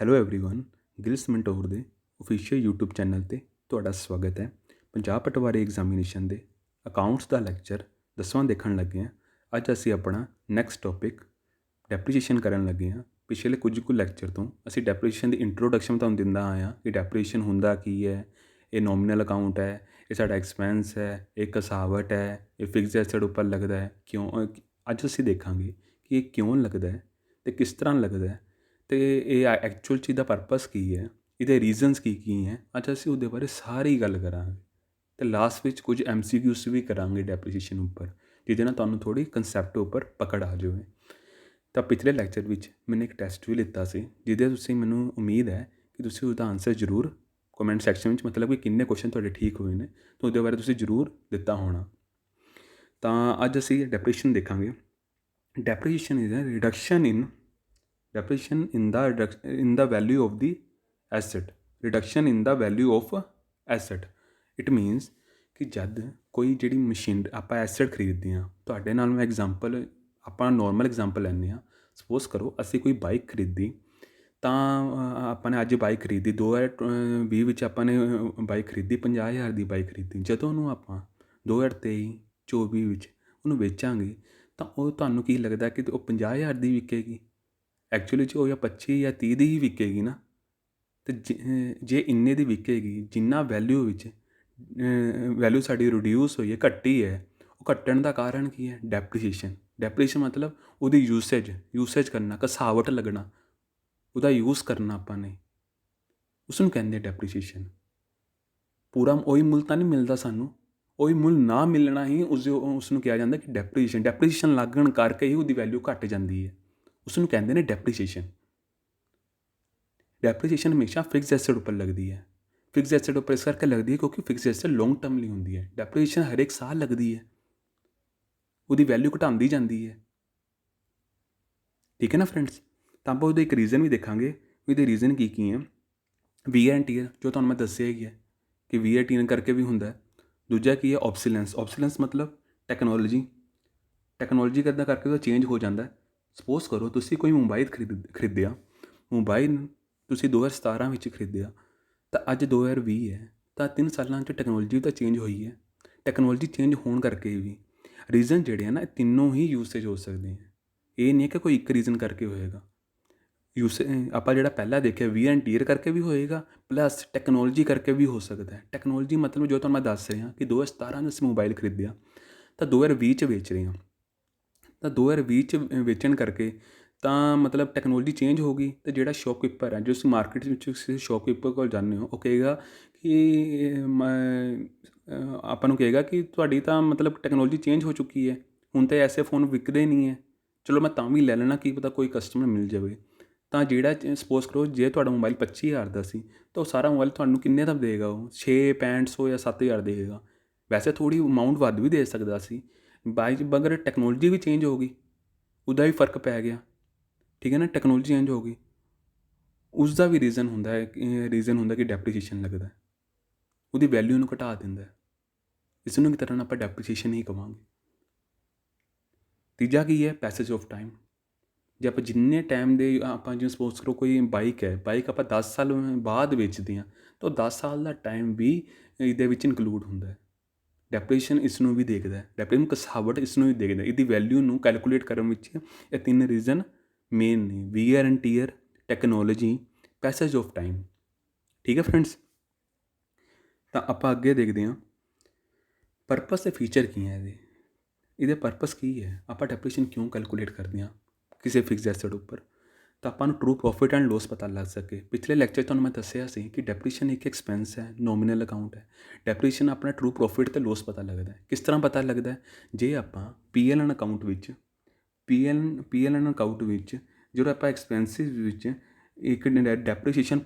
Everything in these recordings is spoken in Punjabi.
ਹੈਲੋ एवरीवन ਗਿਲਸ ਮੰਟੋਰ ਦੇ ਅਫੀਸ਼ੀਅਲ YouTube ਚੈਨਲ ਤੇ ਤੁਹਾਡਾ ਸਵਾਗਤ ਹੈ। ਪੰਜਾਬ ਪਟਵਾਰੀ ਐਗਜ਼ਾਮੀਨੇਸ਼ਨ ਦੇ ਅਕਾਊਂਟਸ ਦਾ ਲੈਕਚਰ 10ਵਾਂ ਦੇਖਣ ਲੱਗੇ ਹਾਂ। ਅੱਜ ਅਸੀਂ ਆਪਣਾ ਨੈਕਸਟ ਟੌਪਿਕ ਡੈਪਰੀਸ਼ੀਏਸ਼ਨ ਕਰਨ ਲੱਗੇ ਹਾਂ। ਪਿਛਲੇ ਕੁਝ ਕੁ ਲੈਕਚਰ ਤੋਂ ਅਸੀਂ ਡੈਪਰੀਸ਼ੀਏਸ਼ਨ ਦੀ ਇੰਟਰੋਡਕਸ਼ਨ ਤੁਹਾਨੂੰ ਦਿੰਦਾ ਆਇਆ ਕਿ ਡੈਪਰੀਸ਼ੀਏਸ਼ਨ ਹੁੰਦਾ ਕੀ ਹੈ, ਇਹ ਨੋਮੀਨਲ ਅਕਾਊਂਟ ਹੈ, ਇਹ ਸਾਡਾ ਐਕਸਪੈਂਸ ਹੈ, ਇਹ ਕਸਾਵਟ ਹੈ, ਇਹ ਫਿਕਸ ਐਸਟ ਉੱਪਰ ਲੱਗਦਾ ਹੈ ਕਿਉਂ। ਅੱਜ ਅਸੀਂ ਦੇਖਾਂਗੇ ਕਿ ਇਹ ਕਿਉਂ ਲੱਗਦਾ ਹੈ ਅਤੇ ਕਿਸ ਤਰ੍ਹਾਂ ਲੱਗਦਾ ਹੈ ਅਤੇ ਇਹ ਐਕਚੁਅਲ 'ਚ ਇਹਦਾ ਪਰਪਸ ਕੀ ਹੈ, ਇਹਦੇ ਰੀਜ਼ਨਸ ਕੀ ਹੈ। ਅੱਜ ਅਸੀਂ ਉਹਦੇ ਬਾਰੇ ਸਾਰੀ ਗੱਲ ਕਰਾਂਗੇ ਅਤੇ ਲਾਸਟ ਵਿੱਚ ਕੁਝ MCQs ਵੀ ਕਰਾਂਗੇ ਡੈਪਰੀਸ਼ੀਏਸ਼ਨ ਉੱਪਰ, ਜਿਹਦੇ ਨਾਲ ਤੁਹਾਨੂੰ ਥੋੜ੍ਹੀ ਕੰਸੈਪਟ ਉੱਪਰ ਪਕੜ ਆ ਜਾਵੇ। ਤਾਂ ਪਿਛਲੇ ਲੈਕਚਰ ਵਿੱਚ ਮੈंने ਇੱਕ ਟੈਸਟ ਵੀ ਲਿੱਤਾ ਸੀ, ਜਿਹਦੇ ਤੁਸੀਂ ਮੈਨੂੰ ਉਮੀਦ ਹੈ ਕਿ ਤੁਸੀਂ ਉਹਦਾ ਆਨਸਰ ਜ਼ਰੂਰ ਕਮੈਂਟ ਸੈਕਸ਼ਨ ਵਿੱਚ, ਮਤਲਬ ਕਿ ਕਿੰਨੇ ਕੁਐਸਚਨ ਤੁਹਾਡੇ ਠੀਕ ਹੋਏ ਨੇ, ਤਾਂ ਉਹਦੇ ਬਾਰੇ ਤੁਸੀਂ ਜ਼ਰੂਰ ਦਿੱਤਾ ਹੋਣਾ। ਤਾਂ ਅੱਜ ਅਸੀਂ ਡੈਪਰੀਸ਼ੀਏਸ਼ਨ ਦੇਖਾਂਗੇ। Depreciation is a reduction in the value of the asset, reduction in the value of asset। it means ਕਿ ਜਦ ਕੋਈ ਜਿਹੜੀ ਮਸ਼ੀਨ ਆਪਾਂ ਐਸਟ ਖਰੀਦਦੇ ਹਾਂ, ਤੁਹਾਡੇ ਨਾਲ ਮੈਂ ਐਗਜ਼ਾਮਪਲ, ਆਪਾਂ ਨੋਰਮਲ ਐਗਜ਼ਾਮਪਲ ਲੈਂਦੇ ਹਾਂ। ਸਪੋਜ਼ ਕਰੋ ਅਸੀਂ ਕੋਈ ਬਾਈਕ ਖਰੀਦੀ, ਤਾਂ ਆਪਾਂ ਨੇ ਅੱਜ ਬਾਈਕ ਖਰੀਦੀ 2020 ਵਿੱਚ, ਆਪਾਂ ਨੇ ਬਾਈਕ ਖਰੀਦੀ 50,000 ਦੀ ਬਾਈਕ ਖਰੀਦੀ। ਜਦੋਂ ਉਹਨੂੰ ਆਪਾਂ 2023-24 ਵਿੱਚ ਉਹਨੂੰ ਵੇਚਾਂਗੇ ਤਾਂ ਉਹ ਤੁਹਾਨੂੰ ਕੀ ਲੱਗਦਾ ਕਿ ਉਹ 50,000 ਦੀ ਵਿਕੇਗੀ। ਐਕਚੁਅਲੀ 'ਚ ਉਹ ਜਾਂ 25 ਜਾਂ 30 ਦੀ ਹੀ ਵਿਕੇਗੀ ਨਾ। ਅਤੇ ਜੇ ਇੰਨੇ ਦੀ ਵਿਕੇਗੀ, ਜਿੰਨਾ ਵੈਲਿਊ ਵਿੱਚ ਵੈਲਿਊ ਸਾਡੀ ਰਿਡਿਊਸ ਹੋਈ ਹੈ, ਘਟੀ ਹੈ, ਉਹ ਘਟਣ ਦਾ ਕਾਰਨ ਕੀ ਹੈ? ਡੈਪਰੀਸ਼ੀਏਸ਼ਨ ਮਤਲਬ ਉਹਦੀ ਯੂਸੇਜ ਕਰਨਾ, ਕਸਾਵਟ ਲੱਗਣਾ, ਉਹਦਾ ਯੂਜ਼ ਕਰਨਾ ਆਪਾਂ ਨੇ, ਉਸ ਨੂੰ ਕਹਿੰਦੇ ਡੈਪਰੀਸ਼ੀਏਸ਼ਨ। ਪੂਰਾ ਉਹੀ ਮੁੱਲ ਤਾਂ ਨਹੀਂ ਮਿਲਦਾ ਸਾਨੂੰ, ਉਹੀ ਮੁੱਲ ਨਾ ਮਿਲਣਾ ਹੀ ਉਸ ਨੂੰ ਕਿਹਾ ਜਾਂਦਾ ਕਿ ਡੈਪਰੀਸ਼ੀਏਸ਼ਨ ਲੱਗਣ ਕਰਕੇ ਹੀ ਉਹਦੀ ਵੈਲਿਊ ਘੱਟ ਜਾਂਦੀ ਹੈ, ਉਸ ਨੂੰ ਕਹਿੰਦੇ ਨੇ ਡੈਪਰੀਸ਼ੀਏਸ਼ਨ। ਡੈਪਰੀਸ਼ੀਏਸ਼ਨ ਹਮੇਸ਼ਾ ਫਿਕਸ ਐਸਟ ਉੱਪਰ ਲੱਗਦੀ ਹੈ। ਫਿਕਸ ਐਸਟ ਉੱਪਰ ਇਸ ਕਰਕੇ ਲੱਗਦੀ ਹੈ ਕਿਉਂਕਿ ਫਿਕਸ ਐਸਟ ਲੌਂਗ ਟਰਮ ਲਈ ਹੁੰਦੀ ਹੈ। ਡੈਪਰੀਸ਼ੀਏਸ਼ਨ ਹਰੇਕ ਸਾਲ ਲੱਗਦੀ ਹੈ, ਉਹਦੀ ਵੈਲਿਊ ਘਟਾਉਂਦੀ ਜਾਂਦੀ ਹੈ। ਠੀਕ ਹੈ ਨਾ ਫਰੈਂਡਸ। ਤਾਂ ਆਪਾਂ ਉਹਦਾ ਇੱਕ ਰੀਜ਼ਨ ਵੀ ਦੇਖਾਂਗੇ, ਉਹਦੇ ਰੀਜ਼ਨ ਕੀ ਹੈ। ਵੀਅਰ ਐਂਡ ਟੀਅਰ, ਜੋ ਤੁਹਾਨੂੰ ਮੈਂ ਦੱਸਿਆ ਹੀ ਹੈ ਕਿ ਵੀਅਰ ਟੀਅਰ ਕਰਕੇ ਵੀ ਹੁੰਦਾ। ਦੂਜਾ ਕੀ ਹੈ? ਆਬਸੋਲੈਂਸ ਮਤਲਬ ਟੈਕਨੋਲੋਜੀ ਕਿੱਦਾਂ ਕਰਕੇ ਉਹਦਾ ਚੇਂਜ ਹੋ ਜਾਂਦਾ। ਸਪੋਜ਼ ਕਰੋ ਤੁਸੀਂ ਕੋਈ ਮੋਬਾਈਲ ਖਰੀਦਿਆ, ਮੋਬਾਈਲ ਤੁਸੀਂ 2017 ਵਿੱਚ ਖਰੀਦਿਆ, ਤਾਂ ਅੱਜ 2020 ਹੈ, ਤਾਂ 3 ਸਾਲਾਂ 'ਚ ਟੈਕਨੋਲੋਜੀ ਤਾਂ ਚੇਂਜ ਹੋਈ ਹੈ। ਟੈਕਨੋਲੋਜੀ ਚੇਂਜ ਹੋਣ ਕਰਕੇ ਵੀ ਰੀਜ਼ਨ ਜਿਹੜੇ ਆ ਨਾ, ਤਿੰਨੋਂ ਹੀ ਯੂਸੇਜ ਹੋ ਸਕਦੇ ਹੈ। ਇਹ ਨਹੀਂ ਹੈ ਕਿ ਕੋਈ ਇੱਕ ਰੀਜ਼ਨ ਕਰਕੇ ਹੋਏਗਾ। ਆਪਾਂ ਜਿਹੜਾ ਪਹਿਲਾਂ ਦੇਖਿਆ ਵੀਅਰ ਐਂਡ ਟੀਅਰ ਕਰਕੇ ਵੀ ਹੋਏਗਾ, ਪਲੱਸ ਟੈਕਨੋਲੋਜੀ ਕਰਕੇ ਵੀ ਹੋ ਸਕਦਾ ਹੈ। ਟੈਕਨੋਲੋਜੀ ਮਤਲਬ ਜੋ ਤੁਹਾਨੂੰ ਮੈਂ ਦੱਸ ਰਿਹਾ ਕਿ 2017 'ਚ ਅਸੀਂ ਮੋਬਾਈਲ ਖਰੀਦਿਆ, ਤਾਂ 2020 'ਚ ਵੇਚ ਰਹੇ ਹਾਂ, ਤਾਂ 2020 'ਚ ਵੇਚਣ ਕਰਕੇ ਤਾਂ ਮਤਲਬ ਟੈਕਨੋਲੋਜੀ ਚੇਂਜ ਹੋ ਗਈ। ਅਤੇ ਜਿਹੜਾ ਸ਼ੌਪਕੀਪਰ ਹੈ, ਜੋ ਤੁਸੀਂ ਮਾਰਕੀਟ ਵਿੱਚ ਕਿਸੇ ਸ਼ੌਪਕੀਪਰ ਕੋਲ ਜਾਂਦੇ ਹੋ, ਉਹ ਕਹੇਗਾ ਕਿ ਆਪਾਂ ਨੂੰ ਕਹੇਗਾ ਕਿ ਤੁਹਾਡੀ ਤਾਂ ਮਤਲਬ ਟੈਕਨੋਲੋਜੀ ਚੇਂਜ ਹੋ ਚੁੱਕੀ ਹੈ, ਹੁਣ ਤਾਂ ਐਸੇ ਫ਼ੋਨ ਵਿਕਦੇ ਨਹੀਂ ਹੈ, ਚਲੋ ਮੈਂ ਤਾਂ ਵੀ ਲੈ ਲੈਣਾ, ਕੀ ਪਤਾ ਕੋਈ ਕਸਟਮਰ ਮਿਲ ਜਾਵੇ। ਤਾਂ ਜਿਹੜਾ ਸਪੋਜ਼ ਕਰੋ ਜੇ ਤੁਹਾਡਾ ਮੋਬਾਈਲ 25,000 ਦਾ ਸੀ, ਤਾਂ ਉਹ ਸਾਰਾ ਮੋਬਾਈਲ ਤੁਹਾਨੂੰ ਕਿੰਨੇ ਦਾ ਦੇਗਾ? ਉਹ 6500 ਜਾਂ 7,000 ਦੇਗਾ। ਵੈਸੇ ਥੋੜ੍ਹੀ ਅਮਾਊਂਟ ਵੱਧ ਵੀ ਦੇ ਸਕਦਾ ਸੀ, ਮਗਰ ਟੈਕਨੋਲੋਜੀ ਵੀ ਚੇਂਜ ਹੋ ਗਈ, ਉਹਦਾ ਵੀ ਫਰਕ ਪੈ ਗਿਆ। ਠੀਕ ਹੈ ਨਾ, ਟੈਕਨੋਲੋਜੀ ਚੇਂਜ ਹੋ ਗਈ, ਉਸ ਦਾ ਵੀ ਰੀਜ਼ਨ ਹੁੰਦਾ ਕਿ ਡੈਪਰੀਸ਼ੀਏਸ਼ਨ ਲੱਗਦਾ, ਉਹਦੀ ਵੈਲਿਊ ਨੂੰ ਘਟਾ ਦਿੰਦਾ। ਇਸ ਨੂੰ ਇੱਕ ਤਰ੍ਹਾਂ ਨਾਲ ਆਪਾਂ ਡੈਪਰੀਸ਼ੀਏਸ਼ਨ ਹੀ ਕਹਾਂਗੇ। ਤੀਜਾ ਕੀ ਹੈ? Passage of time. ਜੇ ਆਪਾਂ ਜਿੰਨੇ ਟਾਈਮ ਦੇ ਆਪਾਂ ਜਿਵੇਂ ਸਪੋਜ਼ ਕਰੋ ਕੋਈ ਬਾਈਕ ਹੈ, ਬਾਈਕ ਆਪਾਂ 10 ਸਾਲ ਬਾਅਦ ਵੇਚਦੇ ਹਾਂ, ਤਾਂ ਉਹ 10 ਸਾਲ ਦਾ ਟਾਈਮ ਵੀ ਇਹਦੇ ਵਿੱਚ ਇਨਕਲੂਡ ਹੁੰਦਾ ਹੈ। ਡੈਪਰੀਸ਼ੀਏਸ਼ਨ ਇਸ ਨੂੰ ਵੀ ਦੇਖਦਾ ਹੈ, ਡੈਪਰੀਸ਼ੀਏਸ਼ਨ ਕਸਾਵਟ ਇਸ ਨੂੰ ਵੀ ਦੇਖਦਾ। ਇਹਦੀ ਵੈਲਿਊ ਨੂੰ ਕੈਲਕੂਲੇਟ ਕਰਨ ਵਿੱਚ ਇਹ 3 ਰੀਜ਼ਨ ਮੇਨ ਨੇ: wear and tear, technology, passage of time. ਠੀਕ ਹੈ ਫਰੈਂਡਸ। ਤਾਂ ਆਪਾਂ ਅੱਗੇ ਦੇਖਦੇ ਹਾਂ ਪਰਪਸ ਅਤੇ ਫੀਚਰ ਕੀ ਹੈ ਇਹਦੇ ਪਰਪਸ ਕੀ ਹੈ, ਆਪਾਂ ਡੈਪਰੀਸ਼ੀਏਸ਼ਨ ਕਿਉਂ ਕੈਲਕੂਲੇਟ ਕਰਦੇ ਹਾਂ ਕਿਸੇ ਫਿਕਸ ਐਸਟ ਉੱਪਰ, ਤਾਂ ਆਪਾਂ ਨੂੰ ਟਰੂ ਪ੍ਰੋਫਿਟ ਐਂਡ ਲੋਸ ਪਤਾ ਲੱਗ ਸਕੇ। ਪਿਛਲੇ ਲੈਕਚਰ ਤੁਹਾਨੂੰ ਮੈਂ ਦੱਸਿਆ ਸੀ ਕਿ ਡੈਪਰੀਸ਼ੀਏਸ਼ਨ ਇੱਕ ਐਕਸਪੈਂਸ ਹੈ, ਨੋਮੀਨਲ ਅਕਾਊਂਟ ਹੈ। ਡੈਪਰੀਸ਼ੀਏਸ਼ਨ ਆਪਣਾ ਟਰੂ ਪ੍ਰੋਫਿਟ ਅਤੇ ਲੋਸ ਪਤਾ ਲੱਗਦਾ। ਕਿਸ ਤਰ੍ਹਾਂ ਪਤਾ ਲੱਗਦਾ? ਜੇ ਆਪਾਂ PLN ਅਕਾਊਂਟ ਵਿੱਚ ਜਦੋਂ ਆਪਾਂ ਐਕਸਪੈਂਸਿਸ ਵਿੱਚ ਇੱਕ ਡੈਪਰੀਸ਼ੀਏਸ਼ਨ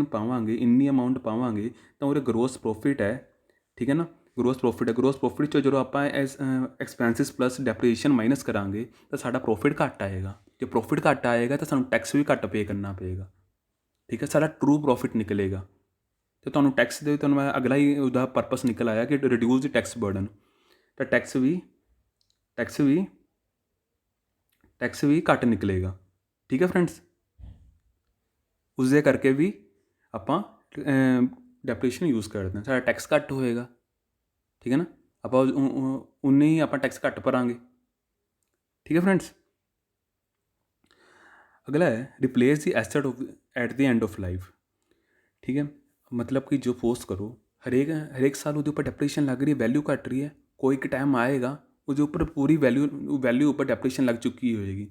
ਪਾਵਾਂਗੇ, ਇੰਨੀ ਅਮਾਊਂਟ ਪਾਵਾਂਗੇ, ਤਾਂ ਉਹਦੇ ਗਰੋਸ ਪ੍ਰੋਫਿਟ ਹੈ। ਠੀਕ ਹੈ ਨਾ, ਗਰੋਸ ਪ੍ਰੋਫਿਟ 'ਚੋਂ ਜਦੋਂ ਆਪਾਂ ਐਕਸਪੈਂਸਿਸ ਪਲੱਸ ਡੈਪਰੀਸ਼ੀਏਸ਼ਨ ਮਾਈਨਸ ਕਰਾਂਗੇ ਤਾਂ ਸਾਡਾ ਪ੍ਰੋਫਿਟ ਘੱਟ ਆਏਗਾ। ਜੇ ਪ੍ਰੋਫਿਟ ਘੱਟ ਆਏਗਾ ਤਾਂ ਸਾਨੂੰ ਟੈਕਸ ਵੀ ਘੱਟ ਪੇ ਕਰਨਾ ਪਏਗਾ। ਠੀਕ ਹੈ, ਸਾਡਾ ਟਰੂ ਪ੍ਰੋਫਿਟ ਨਿਕਲੇਗਾ। ਅਤੇ ਤੁਹਾਨੂੰ ਟੈਕਸ ਦੇ, ਤੁਹਾਨੂੰ ਮੈਂ ਅਗਲਾ ਹੀ ਉਹਦਾ ਪਰਪਸ ਨਿਕਲ ਆਇਆ ਕਿ ਰਿਡਿਊਸ ਦੀ ਟੈਕਸ ਬਰਡਨ। ਤਾਂ ਟੈਕਸ ਵੀ ਘੱਟ ਨਿਕਲੇਗਾ। ਠੀਕ ਹੈ ਫਰੈਂਡਸ। ਉਸਦੇ ਕਰਕੇ ਵੀ ਆਪਾਂ ਡੈਪਰੇਸ਼ਨ ਯੂਜ਼ ਕਰਦੇ ਹਾਂ, ਸਾਡਾ ਟੈਕਸ ਘੱਟ ਹੋਏਗਾ। ਠੀਕ ਹੈ ਨਾ, ਆਪਾਂ ਉਨੇ ਹੀ ਆਪਾਂ ਟੈਕਸ ਘੱਟ ਭਰਾਂਗੇ। ਠੀਕ ਹੈ ਫਰੈਂਡਸ। अगला है replace the asset of at the end of life. ठीक है, मतलब कि जो पोस्ट करो हरेक साल वो उपर डिप्रेशन लग रही है, वैल्यू घट रही है, कोई एक टाइम आएगा ਉਹਦੇ ਉੱਪਰ ਪੂਰੀ ਵੈਲਿਊ ਉੱਪਰ ਡੈਪਰੇਸ਼ਨ ਲੱਗ ਚੁੱਕੀ ਹੋਏਗੀ।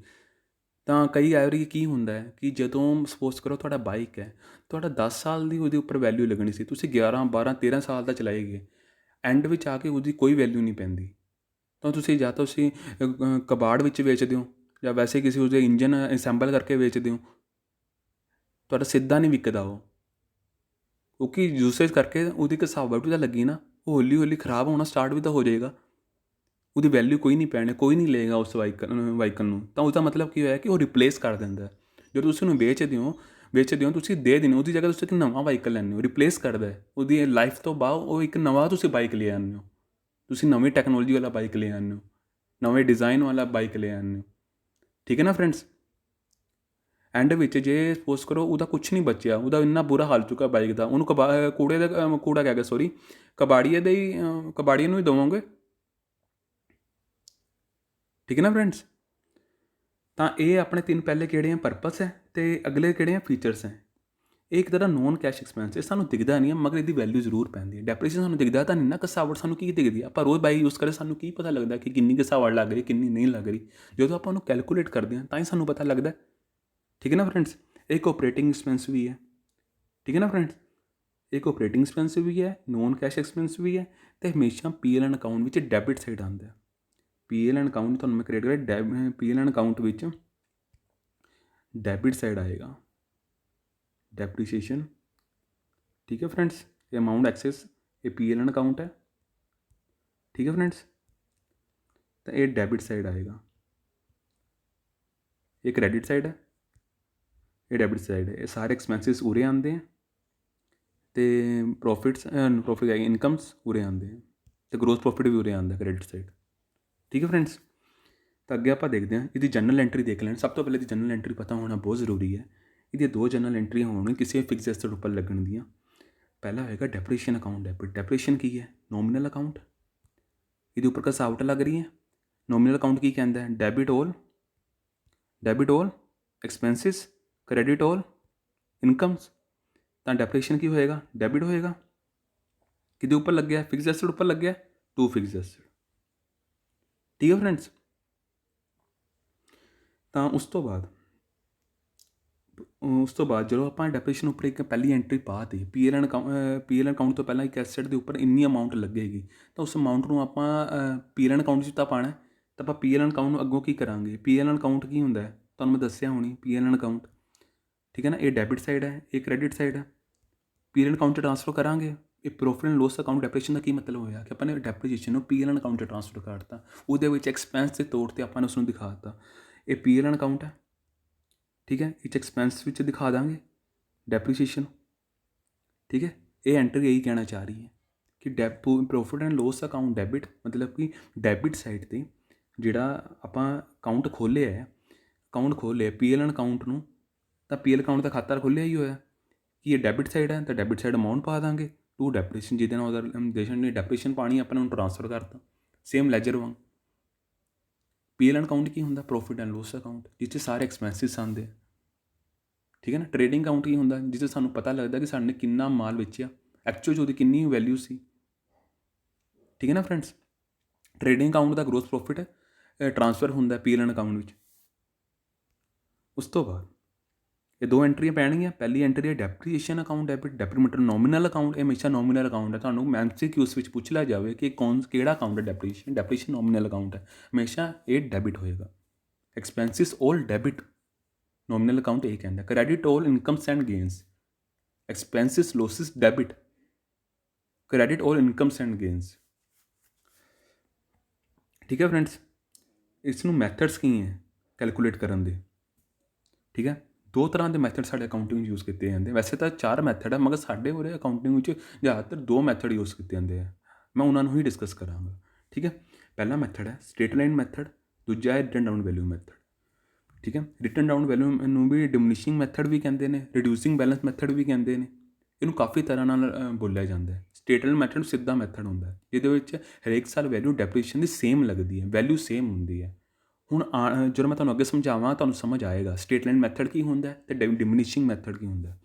ਤਾਂ ਕਈ ਵਾਰੀ ਕੀ ਹੁੰਦਾ ਹੈ ਕਿ ਜਦੋਂ ਸਪੋਜ਼ ਕਰੋ ਤੁਹਾਡਾ ਬਾਈਕ ਹੈ, ਤੁਹਾਡਾ 10 ਸਾਲ ਦੀ ਉਹਦੇ ਉੱਪਰ ਵੈਲਿਊ ਲੱਗਣੀ ਸੀ, ਤੁਸੀਂ 11 12 13 ਸਾਲ ਦਾ ਚਲਾਏ ਗਏ, ਐਂਡ ਵਿੱਚ ਆ ਕੇ ਉਹਦੀ ਕੋਈ ਵੈਲਿਊ ਨਹੀਂ ਪੈਂਦੀ। ਤਾਂ ਤੁਸੀਂ ਜਾਂ ਤਾਂ ਤੁਸੀਂ ਕਬਾੜ ਵਿੱਚ ਵੇਚਦੇ ਹੋ ਜਾਂ ਵੈਸੇ ਕਿਸੇ ਉਸਦੇ ਇੰਜਨ ਅਸੈਂਬਲ ਕਰਕੇ ਵੇਚਦੇ ਹੋ, ਤੁਹਾਡਾ ਸਿੱਧਾ ਨਹੀਂ ਵਿਕਦਾ ਉਹ, ਕਿਉਂਕਿ ਯੂਸੇਜ ਕਰਕੇ ਉਹਦੀ ਇੱਕ ਹਿਸਾਬਤ ਤਾਂ ਲੱਗੀ ਨਾ, ਉਹ ਹੌਲੀ ਹੌਲੀ ਖ਼ਰਾਬ ਹੋਣਾ ਸਟਾਰਟ ਵੀ ਤਾਂ ਹੋ ਜਾਏਗਾ, ਉਹਦੀ ਵੈਲਿਊ ਕੋਈ ਨਹੀਂ ਪੈਣੀ, ਕੋਈ ਨਹੀਂ ਲਏਗਾ ਉਸ ਵਾਹੀਕਲ ਨੂੰ। ਤਾਂ ਉਹਦਾ ਮਤਲਬ ਕੀ ਹੋਇਆ ਕਿ ਉਹ ਰਿਪਲੇਸ ਕਰ ਦਿੰਦਾ। ਜਦੋਂ ਤੁਸੀਂ ਉਹਨੂੰ ਵੇਚਦੇ ਹੋ ਤੁਸੀਂ ਦੇ ਦਿੰਦੇ ਹੋ, ਉਹਦੀ ਜਗ੍ਹਾ ਤੁਸੀਂ ਇੱਕ ਨਵਾਂ ਵਾਹੀਕਲ ਲੈਂਦੇ ਹੋ, ਰਿਪਲੇਸ ਕਰਦਾ ਉਹਦੀ ਲਾਈਫ ਤੋਂ ਬਾਅਦ। ਉਹ ਇੱਕ ਨਵਾਂ ਤੁਸੀਂ ਬਾਈਕ ਲੈ ਆਉਂਦੇ ਹੋ, ਤੁਸੀਂ ਨਵੀਂ ਟੈਕਨੋਲੋਜੀ ਵਾਲਾ ਬਾਈਕ ਲੈ ਆਉਂਦੇ ਹੋ, ਨਵੇਂ ਡਿਜ਼ਾਈਨ ਵਾਲਾ ਬਾਈਕ ਲੈ ਆਉਂਦੇ ਹੋ। ਠੀਕ ਹੈ ਨਾ ਫਰੈਂਡਸ। ਐਂਡ ਵਿੱਚ ਜੇ ਸਪੋਜ਼ ਕਰੋ ਉਹਦਾ ਕੁਛ ਨਹੀਂ ਬਚਿਆ, ਉਹਦਾ ਇੰਨਾ ਬੁਰਾ ਹਾਲ ਚੁੱਕਾ ਬਾਈਕ ਦਾ, ਉਹਨੂੰ ਕੂੜਾ ਕਹਿ ਗਿਆ ਸੋਰੀ ਕਬਾੜੀਏ ਨੂੰ ਹੀ ਦੇਵੋਗੇ। ਠੀਕ ਹੈ ਨਾ ਫਰੈਂਡਸ। ਤਾਂ ਇਹ ਆਪਣੇ 3 ਪਹਿਲੇ ਕਿਹੜੇ ਆ ਪਰਪਸ ਹੈ, ਅਤੇ ਅਗਲੇ ਕਿਹੜੇ ਆ ਫੀਚਰਸ ਹੈ। ਇਹ ਇੱਕ ਤਰ੍ਹਾਂ ਨੋਨ ਕੈਸ਼ ਐਕਸਪੈਂਸ, ਇਹ ਸਾਨੂੰ ਦਿਖਦਾ ਨਹੀਂ ਹੈ ਮਗਰ ਇਹਦੀ ਵੈਲਿਊ ਜ਼ਰੂਰ ਪੈਂਦੀ ਹੈ। ਡੈਪਰੇਸ਼ਨ ਸਾਨੂੰ ਦਿਖਦਾ ਤਾਂ ਨਹੀਂ ਨਾ, ਘਸਾਵਟ ਸਾਨੂੰ ਕੀ ਦਿਖਦੀ ਹੈ, ਆਪਾਂ ਰੋਜ਼ ਬਾਈਕ ਯੂਜ਼ ਕਰੇ ਸਾਨੂੰ ਕੀ ਪਤਾ ਲੱਗਦਾ ਕਿ ਕਿੰਨੀ ਘਸਾਵਟ ਲੱਗ ਰਹੀ ਕਿੰਨੀ ਨਹੀਂ ਲੱਗ ਰਹੀ। ਜਦੋਂ ਆਪਾਂ ਉਹਨੂੰ ਕੈਲਕੂਲੇਟ ਕਰਦੇ ਹਾਂ ਤਾਂ ਹੀ ਸਾਨੂੰ ਪਤਾ ਲੱਗਦਾ। ਠੀਕ ਹੈ ਨਾ ਫਰੈਂਡਸ। ਇੱਕ ਆਪਰੇਟਿੰਗ ਐਕਸਪੈਂਸ ਵੀ ਹੈ। ਠੀਕ ਹੈ ਨਾ ਫਰੈਂਡਸ, ਇੱਕ ਆਪਰੇਟਿੰਗ ਐਕਸਪੈਂਸ ਵੀ ਹੈ, ਨੋਨ ਕੈਸ਼ ਐਕਸਪੈਂਸ ਵੀ ਹੈ, ਅਤੇ ਹਮੇਸ਼ਾ PLN ਅਕਾਊਂਟ ਵਿੱਚ ਡੈਬਿਟ ਸਾਈਡ ਆਉਂਦਾ। PLN ਅਕਾਊਂਟ ਤੁਹਾਨੂੰ ਮੈਂ ਕ੍ਰੀਏਟ ਕਰਿਆ, PLN ਅਕਾਊਂਟ ਵਿੱਚ ਡੈਬਿਟ ਸਾਈਡ ਆਏਗਾ, ਡੈਪਰੀਸ਼ੀਏਸ਼ਨ। ਠੀਕ ਹੈ ਫਰੈਂਡਸ, ਇਹ ਅਮਾਊਂਟ ਐਕਸੈਸ ਇਹ PLN ਅਕਾਊਂਟ ਹੈ। ਠੀਕ ਹੈ ਫਰੈਂਡਸ, ਤਾਂ ਇਹ ਡੈਬਿਟ ਸਾਈਡ ਆਏਗਾ, ਇਹ ਕ੍ਰੈਡਿਟ ਸਾਈਡ ਹੈ, ਇਹ ਡੈਬਿਟ ਸਾਈਡ ਹੈ। ਇਹ ਸਾਰੇ ਐਕਸਪੈਂਸਿਸ ਉਰੇ ਆਉਂਦੇ ਹੈ, ਅਤੇ ਪ੍ਰੋਫਿਟ ਇਨਕਮਸ ਉਰੇ ਆਉਂਦੇ ਹੈ, ਅਤੇ ਗਰੋਸ ਪ੍ਰੋਫਿਟ ਵੀ ਉਰੇ ਆਉਂਦਾ ਕ੍ਰੈਡਿਟ ਸਾਈਡ। ਠੀਕ ਹੈ ਫਰੈਂਡਸ। ਤਾਂ ਅੱਗੇ ਆਪਾਂ ਦੇਖਦੇ ਹਾਂ ਇਹਦੀ ਜਨਰਲ ਐਂਟਰੀ ਦੇਖ ਲੈਣ। ਸਭ ਤੋਂ ਪਹਿਲੇ ਇਹਦੀ ਜਨਰਲ ਐਂਟਰੀ ਪਤਾ ਹੋਣਾ ਬਹੁਤ ਜ਼ਰੂਰੀ ਹੈ। ਇਹਦੀਆਂ 2 ਜਨਰਲ ਐਂਟਰੀਆਂ ਹੋਣਗੀਆਂ ਕਿਸੇ ਫਿਕਸ ਐਸਟ ਉੱਪਰ ਲੱਗਣ ਦੀਆਂ। ਪਹਿਲਾ ਹੋਏਗਾ ਡੈਪਰੇਸ਼ਨ ਅਕਾਊਂਟ ਡੈਬਿਟ। ਡੈਪਰੇਸ਼ਨ ਕੀ ਹੈ? ਨੋਮੀਨਲ ਅਕਾਊਂਟ, ਇਹਦੇ ਉੱਪਰ ਘਸਾਵਟ ਲੱਗ ਰਹੀ ਹੈ। ਨੋਮੀਨਲ ਅਕਾਊਂਟ ਕੀ ਕਹਿੰਦਾ ਹੈ? ਡੈਬਿਟ ਆਲ ਐਕਸਪੈਂਸਿਸ, ਕ੍ਰੈਡਿਟ ਆਲ ਇਨਕਮਸ। ਤਾਂ ਡੈਪਰੇਸ਼ਨ ਕੀ ਹੋਏਗਾ? ਡੈਬਿਟ ਹੋਏਗਾ। ਕਿਹਦੇ ਉੱਪਰ ਲੱਗਿਆ? ਫਿਕਸ ਐਸਟ ਉੱਪਰ ਲੱਗਿਆ, ਟੂ ਫਿਕਸ ਐਸਟ। ਠੀਕ ਹੈ ਫਰੈਂਡਸ। ਤਾਂ ਉਸ ਤੋਂ ਬਾਅਦ ਜਦੋਂ ਆਪਾਂ ਡੈਪਰੇਸ਼ਨ ਉੱਪਰ ਇੱਕ ਪਹਿਲੀ ਐਂਟਰੀ ਪਾ ਤੀ, PLN ਅਕਾਊਂਟ ਤੋਂ ਪਹਿਲਾਂ ਇੱਕ ਐਸਟ ਦੇ ਉੱਪਰ ਇੰਨੀ ਅਮਾਊਂਟ ਲੱਗੇਗੀ, ਤਾਂ ਉਸ ਅਮਾਊਂਟ ਨੂੰ ਆਪਾਂ PLN ਅਕਾਊਂਟ 'ਚ ਤਾਂ ਪਾਉਣਾ। ਤਾਂ ਆਪਾਂ PLN ਅਕਾਊਂਟ ਨੂੰ ਅੱਗੋਂ ਕੀ ਕਰਾਂਗੇ? PLN ਅਕਾਊਂਟ ਕੀ ਹੁੰਦਾ ਹੈ ਤੁਹਾਨੂੰ ਮੈਂ ਦੱਸਿਆ ਹੋਣੀ, PLN ਅਕਾਊਂਟ। ਠੀਕ ਹੈ ਨਾ, ਇਹ ਡੈਬਿਟ ਸਾਈਡ ਹੈ, ਇਹ ਕ੍ਰੈਡਿਟ ਸਾਈਡ ਹੈ। PLN ਅਕਾਊਂਟ 'ਚ ਟ੍ਰਾਂਸਫਰ ਕਰਾਂਗੇ। ਇਹ ਪ੍ਰੋਫਿਟ ਐਂਡ ਲੋਸ ਅਕਾਊਂਟ ਡੈਪਰੇਸ਼ਨ ਦਾ ਕੀ ਮਤਲਬ ਹੋਇਆ ਕਿ ਆਪਾਂ ਨੇ ਡੈਪਰੀਸ਼ੀਏਸ਼ਨ ਨੂੰ PLN ਅਕਾਊਂਟ 'ਚ ਟ੍ਰਾਂਸਫਰ ਕਰਤਾ, ਉਹਦੇ ਵਿੱਚ ਐਕਸਪੈਂਸ ਦੇ ਤੌਰ 'ਤੇ ਆਪਾਂ ਨੇ ਉਸਨੂੰ ਦਿਖਾ ਦਿੱਤਾ। ਇਹ PLN ਅਕਾਊਂਟ ਹੈ। ਠੀਕ ਹੈ, ਇਹ 'ਚ ਐਕਸਪੈਂਸ ਵਿੱਚ ਦਿਖਾ ਦਾਂਗੇ ਡੈਪਰੀਸ਼ੀਏਸ਼ਨ। ਠੀਕ ਹੈ, ਇਹ ਐਂਟਰੀ ਇਹੀ ਕਹਿਣਾ ਚਾਹ ਰਹੀ ਹੈ ਕਿ profit and loss account debit, ਮਤਲਬ ਕਿ ਡੈਬਿਟ ਸਾਈਡ 'ਤੇ ਜਿਹੜਾ ਆਪਾਂ ਅਕਾਊਂਟ ਖੋਲ੍ਹਿਆ PLN ਅਕਾਊਂਟ ਨੂੰ, ਤਾਂ PLN ਅਕਾਊਂਟ ਦਾ ਖਾਤਾ ਖੋਲ੍ਹਿਆ ਹੀ ਹੋਇਆ ਕਿ ਇਹ ਡੈਬਿਟ ਸਾਈਡ ਹੈ, ਤਾਂ ਡੈਬਿਟ ਸਾਈਡ ਅਮਾਊਂਟ ਪਾ ਦਾਂਗੇ ਟੂ ਡੈਪਰੇਸ਼ਨ, ਜਿਹਦੇ ਨਾਲ ਉਹਦਾ ਦੇਸ਼ਨ ਨੇ ਡੈਪਰੇਸ਼ਨ ਪਾਣੀ ਆਪਾਂ ਨੂੰ ਟ੍ਰਾਂਸਫਰ ਕਰਤਾ। ਸੇਮ ਲੈਜਰ ਵਾਂਗ PLN ਅਕਾਊਂਟ ਕੀ ਹੁੰਦਾ? ਪ੍ਰੋਫਿਟ ਐਂਡ ਲੋਸ ਅਕਾਊਂਟ, ਜਿਸ 'ਚ ਸਾਰੇ ਐਕਸਪੈਂਸਿਸ ਆਉਂਦੇ। ਠੀਕ ਹੈ ਨਾ। ਟ੍ਰੇਡਿੰਗ ਅਕਾਊਂਟ ਕੀ ਹੁੰਦਾ? ਜਿਸ 'ਚ ਸਾਨੂੰ ਪਤਾ ਲੱਗਦਾ ਕਿ ਸਾਡੇ ਨੇ ਕਿੰਨਾ ਮਾਲ ਵੇਚਿਆ, ਐਕਚੁਅਲ 'ਚ ਉਹਦੀ ਕਿੰਨੀ ਵੈਲਿਊ ਸੀ। ਠੀਕ ਹੈ ਨਾ ਫਰੈਂਡਸ। ਟ੍ਰੇਡਿੰਗ ਅਕਾਊਂਟ ਦਾ ਗਰੋਸ ਪ੍ਰੋਫਿਟ ਟ੍ਰਾਂਸਫਰ ਹੁੰਦਾ PLN ਅਕਾਊਂਟ ਵਿੱਚ। ਉਸ ਤੋਂ ਬਾਅਦ ਇਹ 2 ਐਂਟਰੀਆਂ ਪੈਣਗੀਆਂ। ਪਹਿਲੀ ਐਂਟਰੀ ਹੈ ਡੈਪਰੀਸ਼ੀਏਸ਼ਨ ਅਕਾਊਂਟ ਡੈਬਿਟ, ਡੈਪਰੀਮੈਂਟ ਨੋਮੀਨਲ ਅਕਾਊਂਟ, ਇਹ ਹਮੇਸ਼ਾ ਨੋਮੀਨਲ ਅਕਾਊਂਟ ਹੈ। ਤੁਹਾਨੂੰ MCQs ਵਿੱਚ ਪੁੱਛ ਲਿਆ ਜਾਵੇ ਕਿ ਕਿਹੜਾ ਅਕਾਊਂਟ ਹੈ ਡੈਪਰੀਸ਼ੀਏਸ਼ਨ ਨੋਮੀਨਲ ਅਕਾਊਂਟ ਹੈ, ਹਮੇਸ਼ਾ ਇਹ ਡੈਬਿਟ ਹੋਏਗਾ। Expenses all debit, nominal account ਇਹ ਕਹਿੰਦਾ। Credit all incomes and gains, expenses losses debit, credit all incomes and gains. ਠੀਕ ਹੈ ਫਰੈਂਡਸ। ਇਸ ਨੂੰ ਮੈਥਡਸ ਕੀ ਹੈ ਕੈਲਕੂਲੇਟ ਕਰਨ ਦੇ? ਠੀਕ ਹੈ, 2 ਤਰ੍ਹਾਂ ਦੇ ਮੈਥਡ ਸਾਡੇ ਅਕਾਊਂਟਿੰਗ ਵਿੱਚ ਯੂਜ਼ ਕੀਤੇ ਜਾਂਦੇ। ਵੈਸੇ ਤਾਂ 4 ਮੈਥਡ ਹੈ, ਮਗਰ ਸਾਡੇ ਉਰੇ ਅਕਾਊਂਟਿੰਗ ਵਿੱਚ ਜ਼ਿਆਦਾਤਰ 2 ਮੈਥਡ ਯੂਜ਼ ਕੀਤੇ ਜਾਂਦੇ ਆ। ਮੈਂ ਉਹਨਾਂ ਨੂੰ ਹੀ ਡਿਸਕਸ ਕਰਾਂਗਾ। ਠੀਕ ਹੈ, ਪਹਿਲਾ ਮੈਥਡ ਹੈ ਸਟੇਟ ਲਾਈਨ ਮੈਥਡ, ਦੂਜਾ ਹੈ ਰਿਟਨ ਡਾਊਨ ਵੈਲਿਊ ਮੈਥਡ। ਠੀਕ ਹੈ। ਰਿਟਨ ਡਾਊਨ ਵੈਲਿਊ ਨੂੰ ਵੀ ਡਿਮਿਨਿਸ਼ਿੰਗ ਮੈਥਡ ਵੀ ਕਹਿੰਦੇ ਨੇ, ਰਿਡਿਊਸਿੰਗ ਬੈਲੈਂਸ ਮੈਥਡ ਵੀ ਕਹਿੰਦੇ ਨੇ। ਇਹਨੂੰ ਕਾਫੀ ਤਰ੍ਹਾਂ ਨਾਲ ਬੋਲਿਆ ਜਾਂਦਾ ਹੈ। ਸਟੇਟਮੈਂਟ ਮੈਥਡ ਸਿੱਧਾ ਮੈਥਡ ਹੁੰਦਾ ਹੈ, ਜਿਹਦੇ ਵਿੱਚ ਹਰੇਕ ਸਾਲ ਵੈਲਿਊ ਡੈਪਰੀਸ਼ੀਏਸ਼ਨ ਦੀ ਸੇਮ ਲੱਗਦੀ ਹੈ, ਵੈਲਿਊ ਸੇਮ ਹੁੰਦੀ ਹੈ। ਹੁਣ ਜਦੋਂ ਮੈਂ ਤੁਹਾਨੂੰ ਅੱਗੇ ਸਮਝਾਵਾਂ ਤੁਹਾਨੂੰ ਸਮਝ ਆਏਗਾ ਸਟੇਟਮੈਂਟ ਮੈਥਡ ਕੀ ਹੁੰਦਾ ਅਤੇ ਡਿਮਿਨਿਸ਼ਿੰਗ ਮੈਥਡ ਕੀ ਹੁੰਦਾ।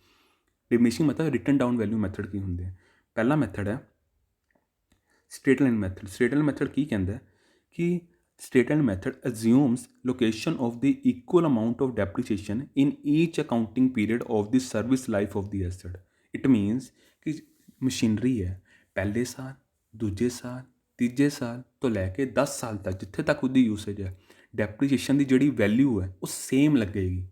ਡਿਮਿਨਿਸ਼ਿੰਗ ਮਤਲਬ ਰਿਟਨ ਡਾਊਨ ਵੈਲਿਊ ਮੈਥਡ ਕੀ ਹੁੰਦੇ ਹੈ। ਪਹਿਲਾ ਮੈਥਡ ਹੈ ਸਟੇਟਮੈਂਟ ਮੈਥਡ। ਸਟੇਟਮੈਂਟ ਮੈਥਡ ਕੀ ਕਹਿੰਦਾ ਕਿ statement method assumes location of the equal amount of depreciation in each accounting period of the service life of the asset. It means कि ਮਸ਼ੀਨਰੀ ਹੈ ਪਹਿਲੇ ਸਾਲ, ਦੂਜੇ ਸਾਲ, ਤੀਜੇ ਸਾਲ ਤੋਂ ਲੈ ਕੇ 10 ਸਾਲ ਤੱਕ ਜਿੱਥੇ ਤੱਕ ਉਹਦੀ ਯੂਸੇਜ ਹੈ, ਡੈਪਰੀਸ਼ੀਏਸ਼ਨ ਦੀ ਜਿਹੜੀ ਵੈਲਿਊ ਹੈ ਉਹ ਸੇਮ ਲੱਗੇਗੀ।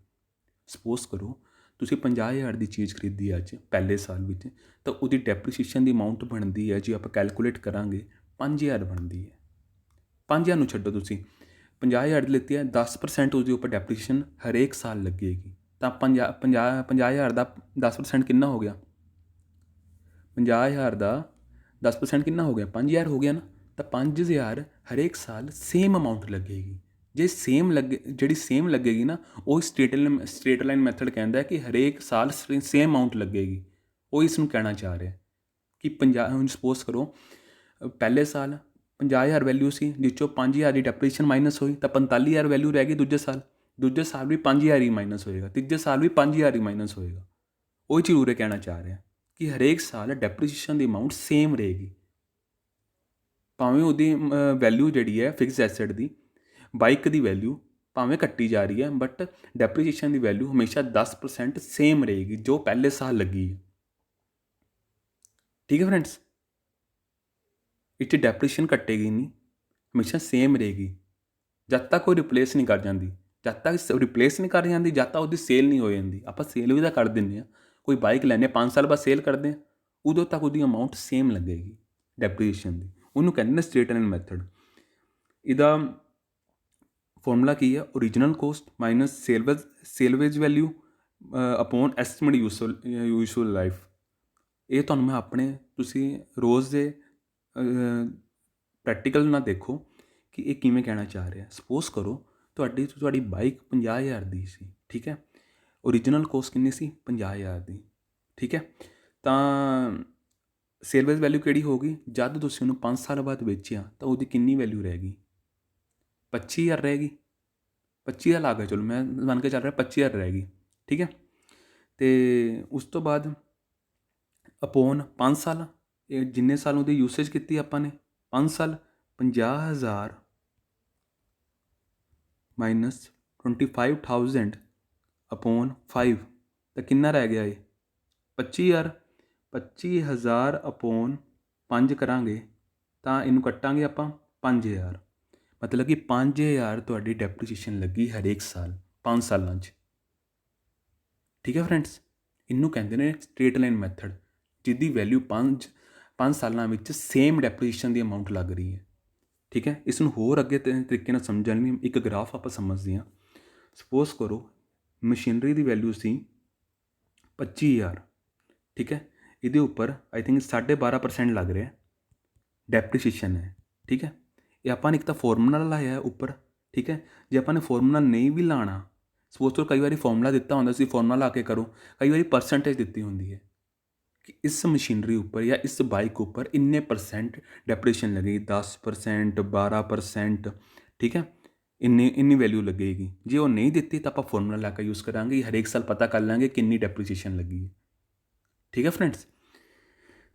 ਸਪੋਜ਼ ਕਰੋ ਤੁਸੀਂ 50,000 ਦੀ ਚੀਜ਼ ਖਰੀਦੀ ਅੱਜ ਪਹਿਲੇ ਸਾਲ ਵਿੱਚ, ਤਾਂ ਉਹਦੀ ਡੈਪਰੀਸ਼ੀਏਸ਼ਨ ਦੀ ਅਮਾਊਂਟ ਬਣਦੀ ਹੈ, ਜੇ ਆਪਾਂ ਕੈਲਕੂਲੇਟ ਕਰਾਂਗੇ 5,000 ਬਣਦੀ ਹੈ। 5,000 ਨੂੰ ਛੱਡੋ, ਤੁਸੀਂ 50,000 ਦੀ ਲਿੱਤੀ ਹੈ, 10% ਉਸਦੇ ਉੱਪਰ ਡੈਪਰੀਸ਼ੀਏਸ਼ਨ ਹਰੇਕ ਸਾਲ ਲੱਗੇਗੀ। ਤਾਂ 50,000 ਦਾ 10% ਕਿੰਨਾ ਹੋ ਗਿਆ? 50,000 ਦਾ 10% ਕਿੰਨਾ ਹੋ ਗਿਆ? 5,000 ਹੋ ਗਿਆ ਨਾ। ਤਾਂ 5,000 ਹਰੇਕ ਸਾਲ ਸੇਮ ਅਮਾਊਂਟ ਲੱਗੇਗੀ। ਜੇ ਸੇਮ ਜਿਹੜੀ ਸੇਮ ਲੱਗੇਗੀ ਨਾ, ਉਹ ਸਟੇਟ ਲਾਈਨ ਮੈਥਡ ਕਹਿੰਦਾ ਕਿ ਹਰੇਕ ਸਾਲ ਸੇਮ ਅਮਾਊਂਟ ਲੱਗੇਗੀ। ਉਹ ਇਸ ਨੂੰ ਕਹਿਣਾ ਚਾਹ ਰਿਹਾ ਕਿ 50, ਹੁਣ ਸਪੋਜ਼ ਕਰੋ ਪਹਿਲੇ ਸਾਲ 50,000 ਵੈਲਿਊ ਸੀ, ਜਿਸ 'ਚੋਂ 5,000 ਦੀ ਡੈਪਰੀਸ਼ੀਏਸ਼ਨ ਮਾਈਨਸ ਹੋਈ, ਤਾਂ 45,000 ਵੈਲਿਊ ਰਹਿ ਗਈ ਦੂਜੇ ਸਾਲ। ਦੂਜੇ ਸਾਲ ਵੀ 5,000 ਹੀ ਮਾਈਨਸ ਹੋਏਗਾ, ਤੀਜੇ ਸਾਲ ਵੀ 5,000 ਹੀ ਮਾਈਨਸ ਹੋਏਗਾ। ਉਹ ਚੀਜ਼ ਉਰੇ ਕਹਿਣਾ ਚਾਹ ਰਿਹਾ ਕਿ ਹਰੇਕ ਸਾਲ ਡੈਪਰੀਸ਼ੀਏਸ਼ਨ ਦੀ ਅਮਾਊਂਟ ਸੇਮ ਰਹੇਗੀ, ਭਾਵੇਂ ਉਹਦੀ ਵੈਲਿਊ ਜਿਹੜੀ ਹੈ ਫਿਕਸ ਐਸੈਟ ਦੀ, ਬਾਈਕ ਦੀ ਵੈਲਿਊ ਭਾਵੇਂ ਘੱਟੀ ਜਾ ਰਹੀ ਹੈ, ਬਟ ਡੈਪਰੀਸ਼ੀਏਸ਼ਨ ਦੀ ਵੈਲਿਊ ਹਮੇਸ਼ਾ 10% ਸੇਮ ਰਹੇਗੀ ਜੋ ਪਹਿਲੇ ਸਾਲ ਲੱਗੀ ਹੈ। ਠੀਕ ਹੈ ਫਰੈਂਡਸ, ਇਹ 'ਚ ਡੈਪਰੀਸ਼ੀਏਸ਼ਨ ਘਟੇਗੀ ਨਹੀਂ, ਹਮੇਸ਼ਾ ਸੇਮ ਰਹੇਗੀ ਜਦ ਤੱਕ ਉਹ ਰਿਪਲੇਸ ਨਹੀਂ ਕਰ ਜਾਂਦੀ। ਜਦ ਤੱਕ ਰਿਪਲੇਸ ਨਹੀਂ ਕਰ ਜਾਂਦੀ, ਜਦ ਤੱਕ ਉਹਦੀ ਸੇਲ ਨਹੀਂ ਹੋ ਜਾਂਦੀ। ਆਪਾਂ ਸੇਲ ਵੀ ਤਾਂ ਕਰ ਦਿੰਦੇ ਹਾਂ, ਕੋਈ ਬਾਈਕ ਲੈਂਦੇ 5 ਸਾਲ ਬਾਅਦ ਸੇਲ ਕਰਦੇ ਹਾਂ, ਉਦੋਂ ਤੱਕ ਉਹਦੀ ਅਮਾਊਂਟ ਸੇਮ ਲੱਗੇਗੀ ਡੈਪਰੀਸ਼ੀਏਸ਼ਨ ਦੀ। ਉਹਨੂੰ ਕਹਿੰਦੇ ਨੇ ਸਟੇਟ ਲਾਈਨ ਮੈਥਡ। ਇਹਦਾ ਫਾਰਮੂਲਾ ਕੀ ਹੈ? Original cost minus salvage value upon estimate useful life. ਇਹ ਤੁਹਾਨੂੰ ਮੈਂ ਆਪਣੇ, ਤੁਸੀਂ ਰੋਜ਼ ਦੇ ਪ੍ਰੈਕਟੀਕਲ ਨਾਲ ਦੇਖੋ ਕਿ ਇਹ ਕਿਵੇਂ ਕਹਿਣਾ ਚਾਹ ਰਿਹਾ। ਸਪੋਜ਼ ਕਰੋ ਤੁਹਾਡੀ ਬਾਈਕ 50,000 ਦੀ ਸੀ, ਠੀਕ ਹੈ। ਓਰੀਜਨਲ ਕੋਸਟ ਕਿੰਨੀ ਸੀ? 50,000 ਦੀ, ਠੀਕ ਹੈ। ਤਾਂ ਸੇਲਵੇਜ ਵੈਲਿਊ ਕਿਹੜੀ ਹੋਊਗੀ? ਜਦ ਤੁਸੀਂ ਉਹਨੂੰ 5 ਸਾਲ ਬਾਅਦ ਵੇਚਿਆ ਤਾਂ ਉਹਦੀ ਕਿੰਨੀ ਵੈਲਿਊ ਰਹਿ ਗਈ? 25,000 ਰਹਿ ਗਈ। 25,000 ਲਾ ਕੇ ਚਲੋ, ਮੈਂ ਮੰਨ ਕੇ ਚੱਲ ਰਿਹਾ 25,000 ਰਹਿ ਗਈ, ਠੀਕ ਹੈ। ਅਤੇ ਉਸ ਤੋਂ ਬਾਅਦ ਅਪੋਨ 5 ਸਾਲ, ਇਹ ਜਿੰਨੇ ਸਾਲ ਉਹਦੀ ਯੂਸੇਜ ਕੀਤੀ ਆਪਾਂ ਨੇ 5 ਸਾਲ, 50,000 ਮਾਈਨਸ 25,000 ਅਪੋਨ 5, ਤਾਂ ਕਿੰਨਾ ਰਹਿ ਗਿਆ ਇਹ? 25,000। 25,000 ਅਪੋਨ 5 ਕਰਾਂਗੇ ਤਾਂ ਇਹਨੂੰ ਕੱਟਾਂਗੇ ਆਪਾਂ 5,000, ਮਤਲਬ ਕਿ 5,000 ਤੁਹਾਡੀ ਡੈਪਰੀਸ਼ੀਏਸ਼ਨ ਲੱਗੀ ਹਰੇਕ ਸਾਲ 5 ਸਾਲਾਂ 'ਚ। ਠੀਕ ਹੈ ਫਰੈਂਡਸ, ਇਹਨੂੰ ਕਹਿੰਦੇ ਨੇ ਸਟ੍ਰੇਟ ਲਾਈਨ ਮੈਥਡ, ਜਿਹਦੀ ਵੈਲਿਊ 5 ਸਾਲਾਂ ਵਿੱਚ ਸੇਮ ਡੈਪਰੀਸ਼ੀਏਸ਼ਨ ਦੀ ਅਮਾਊਂਟ ਲੱਗ ਰਹੀ ਹੈ। ਠੀਕ ਹੈ, ਇਸ ਨੂੰ ਹੋਰ ਅੱਗੇ ਤਰੀਕੇ ਨਾਲ ਸਮਝਣ ਲਈ ਇੱਕ ਗ੍ਰਾਫ ਆਪਾਂ ਸਮਝਦੇ ਹਾਂ। ਸਪੋਜ਼ ਕਰੋ ਮਸ਼ੀਨਰੀ ਦੀ ਵੈਲਿਊ ਸੀ 25,000, ਠੀਕ ਹੈ। ਇਹਦੇ ਉੱਪਰ ਆਈ ਥਿੰਕ 12.5% ਲੱਗ ਰਿਹਾ ਡੈਪਰੀਸ਼ੀਏਸ਼ਨ ਹੈ, ਠੀਕ ਹੈ। ਇਹ ਆਪਾਂ ਨੇ ਇੱਕ ਤਾਂ ਫਾਰਮੂਲਾ ਲਾਇਆ ਹੈ ਉੱਪਰ, ਠੀਕ ਹੈ। ਜੇ ਆਪਾਂ ਨੇ ਫਾਰਮੂਲਾ ਨਹੀਂ ਵੀ ਲਾਉਣਾ, ਸਪੋਜ਼ ਕਰੋ ਕਈ ਵਾਰੀ ਫਾਰਮੂਲਾ ਦਿੱਤਾ ਹੁੰਦਾ ਸੀ, ਫਾਰਮੂਲਾ ਲਾ ਕੇ ਕਰੋ, ਕਈ ਵਾਰੀ ਪਰਸੈਂਟੇਜ ਦਿੱਤੀ ਹੁੰਦੀ ਹੈ ਕਿ ਇਸ ਮਸ਼ੀਨਰੀ ਉੱਪਰ ਜਾਂ ਇਸ ਬਾਈਕ ਉੱਪਰ ਇੰਨੇ % ਡੈਪਰੀਸ਼ੀਏਸ਼ਨ ਲੱਗੇਗੀ, 10%, 12%, ਠੀਕ ਹੈ। ਇੰਨੀ ਵੈਲਿਊ ਲੱਗੇਗੀ। ਜੇ ਉਹ ਨਹੀਂ ਦਿੱਤੀ ਤਾਂ ਆਪਾਂ ਫਾਰਮੂਲਾ ਲਾ ਕੇ ਯੂਜ਼ ਕਰਾਂਗੇ, ਹਰੇਕ ਸਾਲ ਪਤਾ ਕਰ ਲਾਂਗੇ ਕਿੰਨੀ ਡੈਪਰੀਸ਼ੀਏਸ਼ਨ ਲੱਗੀ ਹੈ। ਠੀਕ ਹੈ ਫਰੈਂਡਸ,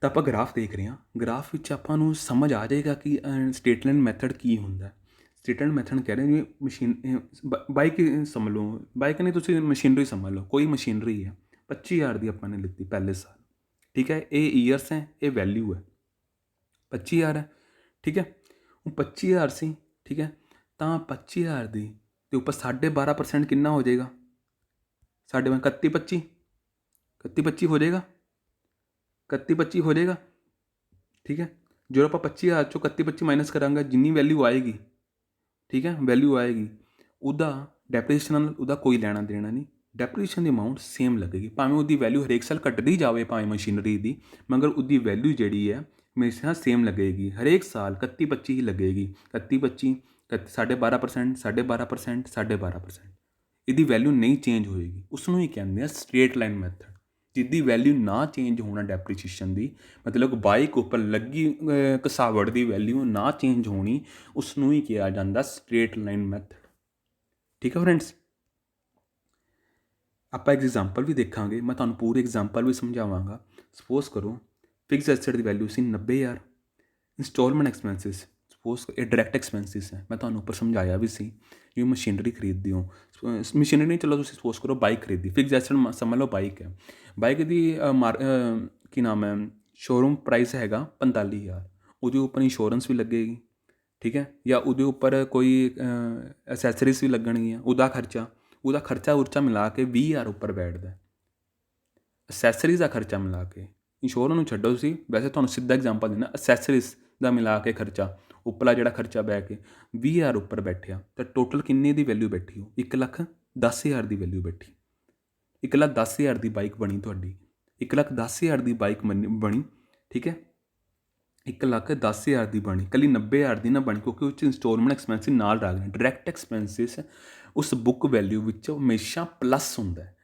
ਤਾਂ ਆਪਾਂ ਗ੍ਰਾਫ ਦੇਖ ਰਹੇ ਹਾਂ। ਗ੍ਰਾਫ ਵਿੱਚ ਆਪਾਂ ਨੂੰ ਸਮਝ ਆ ਜਾਏਗਾ ਕਿ ਸਟੇਟ ਲਾਈਨ ਮੈਥਡ ਕੀ ਹੁੰਦਾ। ਸਟੇਟ ਲਾਈਨ ਮੈਥਡ ਕਹਿ ਰਹੇ ਜਿਵੇਂ ਬਾਈਕ ਸਮਝ ਲਓ, ਬਾਈਕ ਨਹੀਂ ਤੁਸੀਂ ਮਸ਼ੀਨਰੀ ਸਮਝ ਲਓ, ਕੋਈ ਮਸ਼ੀਨਰੀ ਹੈ 25,000 ਦੀ ਆਪਾਂ ਨੇ ਲਿੱਤੀ ਪਹਿਲੇ ਸਾਲ, ਠੀਕ ਹੈ। ਇਹ ਈਅਰਸ ਹੈ, ਇਹ ਵੈਲਿਊ ਹੈ, 25,000 ਹੈ, ਠੀਕ ਹੈ। ਉਹ 25,000 ਸੀ, ਠੀਕ ਹੈ। ਤਾਂ 25,000 ਦੀ ਤੇ ਉੱਪਰ 12.5% ਕਿੰਨਾ ਹੋ ਜਾਏਗਾ? 31-25 ਹੋ ਜਾਏਗਾ, 31-25 ਹੋ ਜਾਏਗਾ, ਠੀਕ ਹੈ। ਜਦੋਂ ਆਪਾਂ 25,000 ਚੋਂ 31-25 ਮਾਈਨਸ ਕਰਾਂਗੇ, ਜਿੰਨੀ ਵੈਲਿਊ ਆਏਗੀ, ਠੀਕ ਹੈ, ਵੈਲਿਊ ਆਏਗੀ, ਉਹਦਾ ਡੈਪਰੀਸ਼ੀਏਸ਼ਨ ਨਾਲ ਉਹਦਾ ਕੋਈ ਲੈਣਾ ਦੇਣਾ ਨਹੀਂ। ਡੈਪਰੀਸ਼ੀਏਸ਼ਨ ਦੀ ਅਮਾਊਂਟ ਸੇਮ ਲੱਗੇਗੀ, ਭਾਵੇਂ ਉਹਦੀ ਵੈਲਿਊ ਹਰੇਕ ਸਾਲ ਘਟਦੀ ਜਾਵੇ, ਭਾਵੇਂ ਮਸ਼ੀਨਰੀ ਦੀ, ਮਗਰ ਉਹਦੀ ਵੈਲਿਊ ਜਿਹੜੀ ਹੈ ਹਮੇਸ਼ਾ ਸੇਮ ਲੱਗੇਗੀ, ਹਰੇਕ ਸਾਲ 31-25 ਹੀ ਲੱਗੇਗੀ। 31-25, 12.5%, 12.5%, 12.5%। ਇਹਦੀ ਵੈਲਿਊ ਨਹੀਂ ਚੇਂਜ ਹੋਏਗੀ, ਉਸ ਨੂੰ ਹੀ ਕਹਿੰਦੇ ਆ ਸਟ੍ਰੇਟ ਲਾਈਨ ਮੈਥਡ। ਜਿਹਦੀ ਵੈਲਿਊ ਨਾ ਚੇਂਜ ਹੋਣਾ ਡੈਪਰੀਸ਼ੀਏਸ਼ਨ ਦੀ, ਮਤਲਬ ਬਾਈਕ ਉੱਪਰ ਲੱਗੀ ਘਸਾਵਟ ਦੀ ਵੈਲਿਊ ਨਾ ਚੇਂਜ ਹੋਣੀ, ਉਸ ਨੂੰ ਹੀ ਕਿਹਾ ਜਾਂਦਾ ਸਟ੍ਰੇਟ ਲਾਈਨ ਮੈਥਡ। ਠੀਕ ਹੈ ਫਰੈਂਡਸ, ਆਪਾਂ ਐਗਜ਼ਾਮਪਲ ਵੀ ਦੇਖਾਂਗੇ, ਮੈਂ ਤੁਹਾਨੂੰ ਪੂਰੇ ਐਗਜ਼ਾਮਪਲ ਵੀ ਸਮਝਾਵਾਂਗਾ। ਸਪੋਜ਼ ਕਰੋ ਫਿਕਸ ਐਸਟ ਦੀ ਵੈਲਿਊ ਸੀ 90,000। ਇੰਸਟਾਲਮੈਂਟ ਐਕਸਪੈਂਸਿਸ, ਸਪੋਜ਼ ਇਹ ਡਾਇਰੈਕਟ ਐਕਸਪੈਂਸਿਸ ਹੈ, ਮੈਂ ਤੁਹਾਨੂੰ ਉੱਪਰ ਸਮਝਾਇਆ ਵੀ ਸੀ। ਜਿਵੇਂ ਮਸ਼ੀਨਰੀ ਖਰੀਦਦੇ ਹੋ, ਮਸ਼ੀਨਰੀ ਨਹੀਂ, ਚਲੋ ਤੁਸੀਂ ਸਪੋਜ਼ ਕਰੋ ਬਾਈਕ ਖਰੀਦੀ, ਫਿਕਸ ਐਸਟ ਸਮਝ ਲਓ ਬਾਈਕ ਹੈ। ਬਾਈਕ ਦੀ ਕੀ ਨਾਮ ਹੈ, ਸ਼ੋਰੂਮ ਪ੍ਰਾਈਸ ਹੈਗਾ 45,000। ਉਹਦੇ ਉੱਪਰ ਇੰਸ਼ੋਰੈਂਸ ਵੀ ਲੱਗੇਗੀ, ਠੀਕ ਹੈ, ਜਾਂ ਉਹਦੇ ਉੱਪਰ ਕੋਈ ਅਸੈਸਰੀਜ਼ ਵੀ ਲੱਗਣਗੀਆਂ, ਉਹਦਾ ਖਰਚਾ ਉਰਚਾ ਮਿਲਾ ਕੇ 20,000 ਉੱਪਰ ਬੈਠਦਾ। ਅਸੈਸਰੀਜ਼ ਦਾ ਖਰਚਾ ਮਿਲਾ ਕੇ, ਇੰਸ਼ੋਰੈਂਸ ਨੂੰ ਛੱਡੋ ਤੁਸੀਂ, ਵੈਸੇ ਤੁਹਾਨੂੰ ਸਿੱਧਾ ਐਗਜ਼ਾਮਪਲ ਦਿੰਦਾ, ਅਸੈਸਰੀਜ਼ ਦਾ ਮਿਲਾ ਕੇ ਖਰਚਾ, ਉੱਪਰਲਾ ਜਿਹੜਾ ਖਰਚਾ ਬਹਿ ਕੇ 20,000 ਉੱਪਰ ਬੈਠਿਆ, ਤਾਂ ਟੋਟਲ ਕਿੰਨੇ ਦੀ ਵੈਲਿਊ ਬੈਠੀ ਹੋ? 1,10,000 ਦੀ ਵੈਲਿਊ ਬੈਠੀ। 1,10,000 ਦੀ ਬਾਈਕ ਬਣੀ ਤੁਹਾਡੀ, 1,10,000 ਦੀ ਬਾਈਕ ਬਣੀ, ਠੀਕ ਹੈ, 1,10,000 ਦੀ ਬਣੀ, ਇਕੱਲੀ 90,000 ਦੀ ਨਾ ਬਣੀ, ਕਿਉਂਕਿ ਉਹ 'ਚ ਇੰਸਟਾਲਮੈਂਟ ਐਕਸਪੈਂਸਿਸ ਨਾਲ ਰੱਖ ਗਏ। ਡਾਇਰੈਕਟ ਐਕਸਪੈਂਸਿਸ ਉਸ ਬੁੱਕ ਵੈਲਿਊ ਵਿੱਚ ਹਮੇਸ਼ਾ ਪਲੱਸ ਹੁੰਦਾ ਹੈ,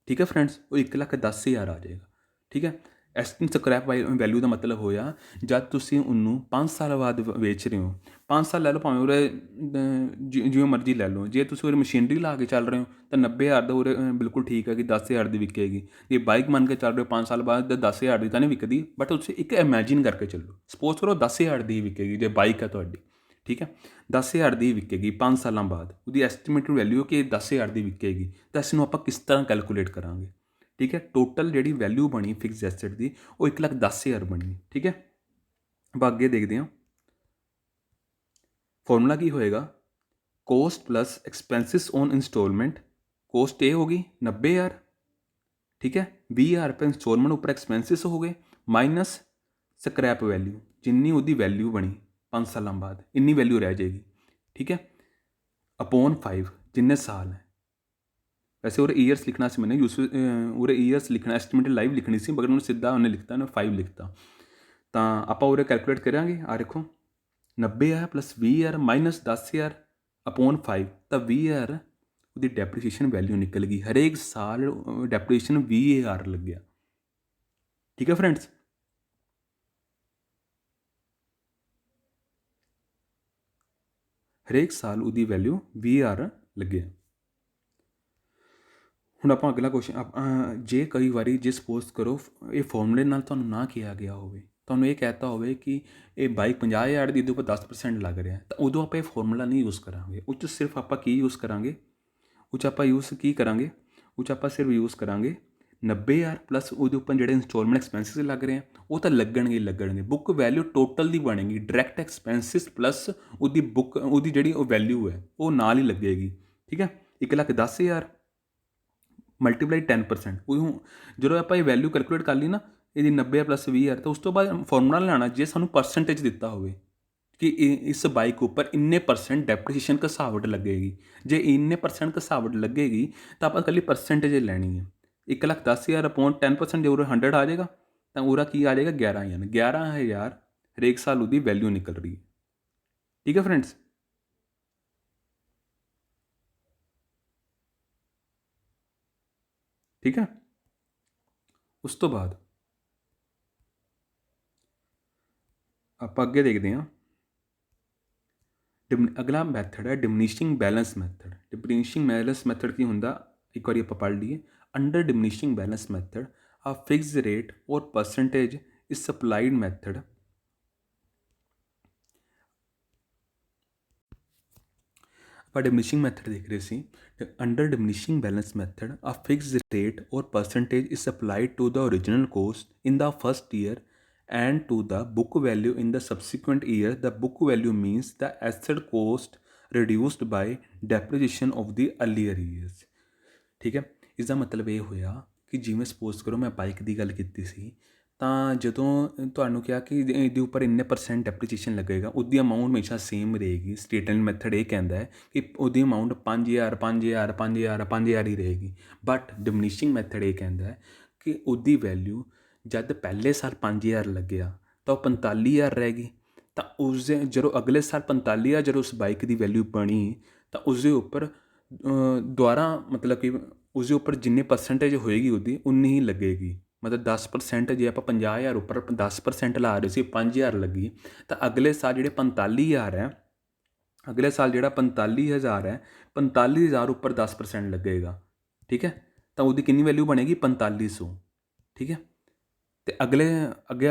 ਠੀਕ ਹੈ ਫਰੈਂਡਸ, ਉਹ 1,10,000 ਆ ਜਾਏਗਾ, ਠੀਕ ਹੈ। ਐਸਟਿਮੇਟ ਸਕ੍ਰੈਪ ਵੈਲਿਊ ਦਾ ਮਤਲਬ ਹੋਇਆ ਜਦ ਤੁਸੀਂ ਉਹਨੂੰ 5 ਸਾਲ ਬਾਅਦ ਵੇਚ ਰਹੇ ਹੋ। 5 ਸਾਲ ਲੈ ਲਓ, ਭਾਵੇਂ ਉਰੇ ਜਿਵੇਂ ਮਰਜ਼ੀ ਲੈ ਲਓ। ਜੇ ਤੁਸੀਂ ਉਰੇ ਮਸ਼ੀਨਰੀ ਲਾ ਕੇ ਚੱਲ ਰਹੇ ਹੋ ਤਾਂ 90,000 ਦਾ ਉਰੇ ਬਿਲਕੁਲ ਠੀਕ ਹੈ ਕਿ 10,000 ਦੀ ਵਿਕੇਗੀ। ਜੇ ਬਾਈਕ ਮੰਨ ਕੇ ਚੱਲ ਰਹੇ ਹੋ 5 ਸਾਲ ਬਾਅਦ ਤਾਂ 10,000 ਦੀ ਤਾਂ ਨਹੀਂ ਵਿਕਦੀ, ਬਟ ਤੁਸੀਂ ਇੱਕ ਇਮੈਜਿਨ ਕਰਕੇ ਚੱਲੋ, ਸਪੋਜ਼ ਕਰੋ 10,000 ਦੀ ਵਿਕੇਗੀ ਜੇ ਬਾਈਕ ਹੈ ਤੁਹਾਡੀ, ਠੀਕ ਹੈ, 10,000 ਦੀ ਵਿਕੇਗੀ 5 ਸਾਲਾਂ ਬਾਅਦ, ਉਹਦੀ ਐਸਟੀਮੇਟਡ ਵੈਲਿਊ ਕਿ 10,000 ਦੀ ਵਿਕੇਗੀ। ਤਾਂ ਇਸ ਨੂੰ ਆਪਾਂ ਕਿਸ ਤਰ੍ਹਾਂ ਕੈਲਕੂਲੇਟ ਕਰਾਂਗੇ? ਠੀਕ ਹੈ, ਟੋਟਲ ਜਿਹੜੀ ਵੈਲਿਊ ਬਣੀ ਫਿਕਸ ਐਸਟ ਦੀ ਉਹ 1,10,000 ਬਣੀ, ਠੀਕ ਹੈ। ਆਪਾਂ ਅੱਗੇ ਦੇਖਦੇ ਹਾਂ, ਫਾਰਮੂਲਾ ਕੀ ਹੋਏਗਾ? Cost plus expenses on instalment. Cost ਇਹ ਹੋ ਗਈ 90,000, ਠੀਕ ਹੈ, 20,000 ਰੁਪਏ ਇੰਸਟਾਲਮੈਂਟ ਉੱਪਰ ਐਕਸਪੈਂਸਿਸ ਹੋ ਗਏ, ਮਾਈਨਸ ਸਕ੍ਰੈਪ ਵੈਲਿਊ, ਜਿੰਨੀ ਉਹਦੀ ਵੈਲਿਊ ਬਣੀ 5 ਸਾਲਾਂ ਬਾਅਦ ਇੰਨੀ ਵੈਲਿਊ ਰਹਿ ਜਾਏਗੀ, ਠੀਕ ਹੈ, ਅਪੋਨ 5 ਜਿੰਨੇ ਸਾਲ ਹੈ। ਵੈਸੇ ਉਰੇ ਈਅਰਸ ਲਿਖਣਾ ਸੀ ਮੈंने ਉਰੇ ਈਅਰਸ ਲਿਖਣਾ, ਐਸਟੀਮੇਟਡ ਲਾਈਵ ਲਿਖਣੀ ਸੀ, ਮਗਰ ਉਹਨੇ ਸਿੱਧਾ ਉਹਨੇ ਲਿਖਤਾ, ਉਹਨੇ 5 ਲਿਖਤਾ। ਤਾਂ ਆਪਾਂ ਉਰੇ ਕੈਲਕੂਲੇਟ ਕਰਾਂਗੇ, ਆ ਦੇਖੋ 90,000 ਪਲੱਸ 20,000 ਮਾਈਨਸ 10,000 ਅਪੋਨ 5, ਤਾਂ 20,000 ਉਹਦੀ ਡੈਪਰੀਸ਼ੀਏਸ਼ਨ ਵੈਲਿਊ ਨਿਕਲ ਗਈ। ਹਰੇਕ ਸਾਲ ਡੈਪਰੀਸ਼ੀਏਸ਼ਨ 20,000 ਲੱਗਿਆ, ਠੀਕ ਹੈ ਫਰੈਂਡਸ। ਹਰੇਕ ਸਾਲ ਉਹਦੀ ਵੈਲਿਊ 20,000 ਲੱਗਿਆ। ਹੁਣ ਆਪਾਂ ਅਗਲਾ ਕੁਐਸਚਨ, ਜੇ ਕਈ ਵਾਰੀ ਜੇ ਸਪੋਜ਼ ਕਰੋ ਇਹ ਫਾਰਮੂਲੇ ਨਾਲ ਤੁਹਾਨੂੰ ਨਾ ਕਿਹਾ ਗਿਆ ਹੋਵੇ, ਤੁਹਾਨੂੰ ਇਹ ਕਹਿਤਾ ਹੋਵੇ ਕਿ ਇਹ ਬਾਈਕ 50,000 ਦੀ, ਇਹਦੇ ਉੱਪਰ 10% ਲੱਗ ਰਿਹਾ, ਤਾਂ ਉਦੋਂ ਆਪਾਂ ਇਹ ਫਾਰਮੂਲਾ ਨਹੀਂ ਯੂਜ਼ ਕਰਾਂਗੇ। ਉਹ 'ਚ ਸਿਰਫ ਆਪਾਂ ਕੀ ਯੂਜ਼ ਕਰਾਂਗੇ? ਉਹ 'ਚ ਆਪਾਂ ਸਿਰਫ ਯੂਜ਼ ਕਰਾਂਗੇ 90,000 ਪਲੱਸ ਉਹਦੇ ਉੱਪਰ ਜਿਹੜੇ ਇੰਸਟਾਲਮੈਂਟ ਐਕਸਪੈਂਸਿਸ ਲੱਗ ਰਹੇ ਆ, ਉਹ ਤਾਂ ਲੱਗਣਗੇ। ਬੁੱਕ ਵੈਲਿਊ ਟੋਟਲ ਦੀ ਬਣੇਗੀ, ਡਾਇਰੈਕਟ ਐਕਸਪੈਂਸਿਸ ਪਲੱਸ ਉਹਦੀ ਜਿਹੜੀ ਉਹ ਵੈਲਿਊ ਹੈ ਉਹ ਨਾਲ ਹੀ ਲੱਗੇਗੀ, ਠੀਕ ਹੈ। 1,10,000 ਮਲਟੀਪਲਾਈ 10%। ਉਹ ਜਦੋਂ ਆਪਾਂ ਇਹ ਵੈਲਿਊ ਕੈਲਕੂਲੇਟ ਕਰ ਲਈ ਨਾ, ਇਹਦੀ 90 ਪਲੱਸ 20,000, ਤਾਂ ਉਸ ਤੋਂ ਬਾਅਦ ਫਾਰਮੂਲਾ ਲਾਉਣਾ ਜੇ ਸਾਨੂੰ ਪਰਸੈਂਟੇਜ ਦਿੱਤਾ ਹੋਵੇ ਕਿ ਇਸ ਬਾਈਕ ਉੱਪਰ ਇੰਨੇ % ਡੈਪਰੀਸ਼ੀਏਸ਼ਨ ਘਸਾਵਟ ਲੱਗੇਗੀ। ਜੇ ਇੰਨੇ % ਘਸਾਵਟ ਲੱਗੇਗੀ ਤਾਂ ਆਪਾਂ ਇਕੱਲੀ ਪਰਸੈਂਟੇਜ ਲੈਣੀ ਹੈ। 1,10,000 ਅਪੋਨ 10%, ਜੇ ਉਰੇ 100 ਆ ਜਾਏਗਾ ਤਾਂ ਉਰਾ ਕੀ ਆ ਜਾਏਗਾ? 11,000। 11,000 ਹਰੇਕ ਸਾਲ ਉਹਦੀ ਵੈਲਿਊ ਨਿਕਲ ਰਹੀ ਹੈ, ਠੀਕ ਹੈ ਫਰੈਂਡਸ। ਠੀਕ ਹੈ, ਉਸ ਤੋਂ ਬਾਅਦ ਆਪਾਂ ਅੱਗੇ ਦੇਖਦੇ ਹਾਂ। ਅਗਲਾ ਮੈਥਡ ਹੈ diminishing balance method. Diminishing balance method ਕੀ ਹੁੰਦਾ, ਇੱਕ ਵਾਰੀ ਆਪਾਂ ਪੜ੍ਹ ਲਈਏ। Under diminishing balance method a fixed rate or percentage is applied method. ਆਪਾਂ ਡਿਮਨੀਸ਼ਿੰਗ ਮੈਥਡ ਦੇਖ ਰਹੇ ਸੀ। Under diminishing balance method a fixed rate or percentage is applied to the original cost in the first year and to the book value in the subsequent year. The book value means the asset cost reduced by depreciation of the earlier years. ਠੀਕ ਹੈ, ਇਸ ਦਾ ਮਤਲਬ ਇਹ ਹੋਇਆ ਕਿ ਜਿਵੇਂ ਸਪੋਜ਼ ਕਰੋ ਮੈਂ ਬਾਈਕ ਦੀ ਗੱਲ ਕੀਤੀ ਸੀ, ਤਾਂ ਜਦੋਂ ਤੁਹਾਨੂੰ ਕਿਹਾ ਕਿ ਇਹਦੇ ਉੱਪਰ ਇੰਨੇ % ਡੈਪਰੀਸ਼ੀਏਸ਼ਨ ਲੱਗੇਗਾ, ਉਹਦੀ ਅਮਾਊਂਟ ਹਮੇਸ਼ਾ ਸੇਮ ਰਹੇਗੀ। ਸਟੇਟ ਲਾਈਨ ਮੈਥਡ ਇਹ ਕਹਿੰਦਾ ਹੈ ਕਿ ਉਹਦੀ ਅਮਾਊਂਟ 5,000 ਹੀ ਰਹੇਗੀ। ਬਟ ਡਿਮਨੀਸ਼ਿੰਗ ਮੈਥਡ ਇਹ ਕਹਿੰਦਾ ਹੈ ਕਿ ਉਹਦੀ ਵੈਲਿਊ ਜਦ ਪਹਿਲੇ ਸਾਲ 5,000 ਲੱਗਿਆ ਤਾਂ ਉਹ 45,000 ਰਹਿ ਗਈ। ਤਾਂ ਉਸਦੇ ਜਦੋਂ ਅਗਲੇ ਸਾਲ 45,000 ਜਦੋਂ ਉਸ ਬਾਈਕ ਦੀ ਵੈਲਿਊ ਬਣੀ ਤਾਂ ਉਸਦੇ ਉੱਪਰ ਦੁਬਾਰਾ ਮਤਲਬ ਕਿ ਉਸਦੇ ਉੱਪਰ ਜਿੰਨੀ ਪਰਸੈਂਟੇਜ ਹੋਏਗੀ ਉਹਦੀ ਉਨੀ ਹੀ ਲੱਗੇਗੀ। ਮਤਲਬ 10% ਜੇ ਆਪਾਂ 50,000 ਉੱਪਰ 10% ਲਾ ਰਹੇ ਸੀ 5,000 ਲੱਗੀ, ਤਾਂ ਅਗਲੇ ਸਾਲ ਜਿਹੜੇ 45,000 ਹੈ, ਅਗਲੇ ਸਾਲ ਜਿਹੜਾ 45,000 ਹੈ, 45,000 ਉੱਪਰ 10% ਲੱਗੇਗਾ। ਠੀਕ ਹੈ, ਤਾਂ ਉਹਦੀ ਕਿੰਨੀ ਵੈਲਿਊ ਬਣੇਗੀ 4500। ਠੀਕ ਹੈ, ਅਤੇ ਅਗਲੇ ਅੱਗੇ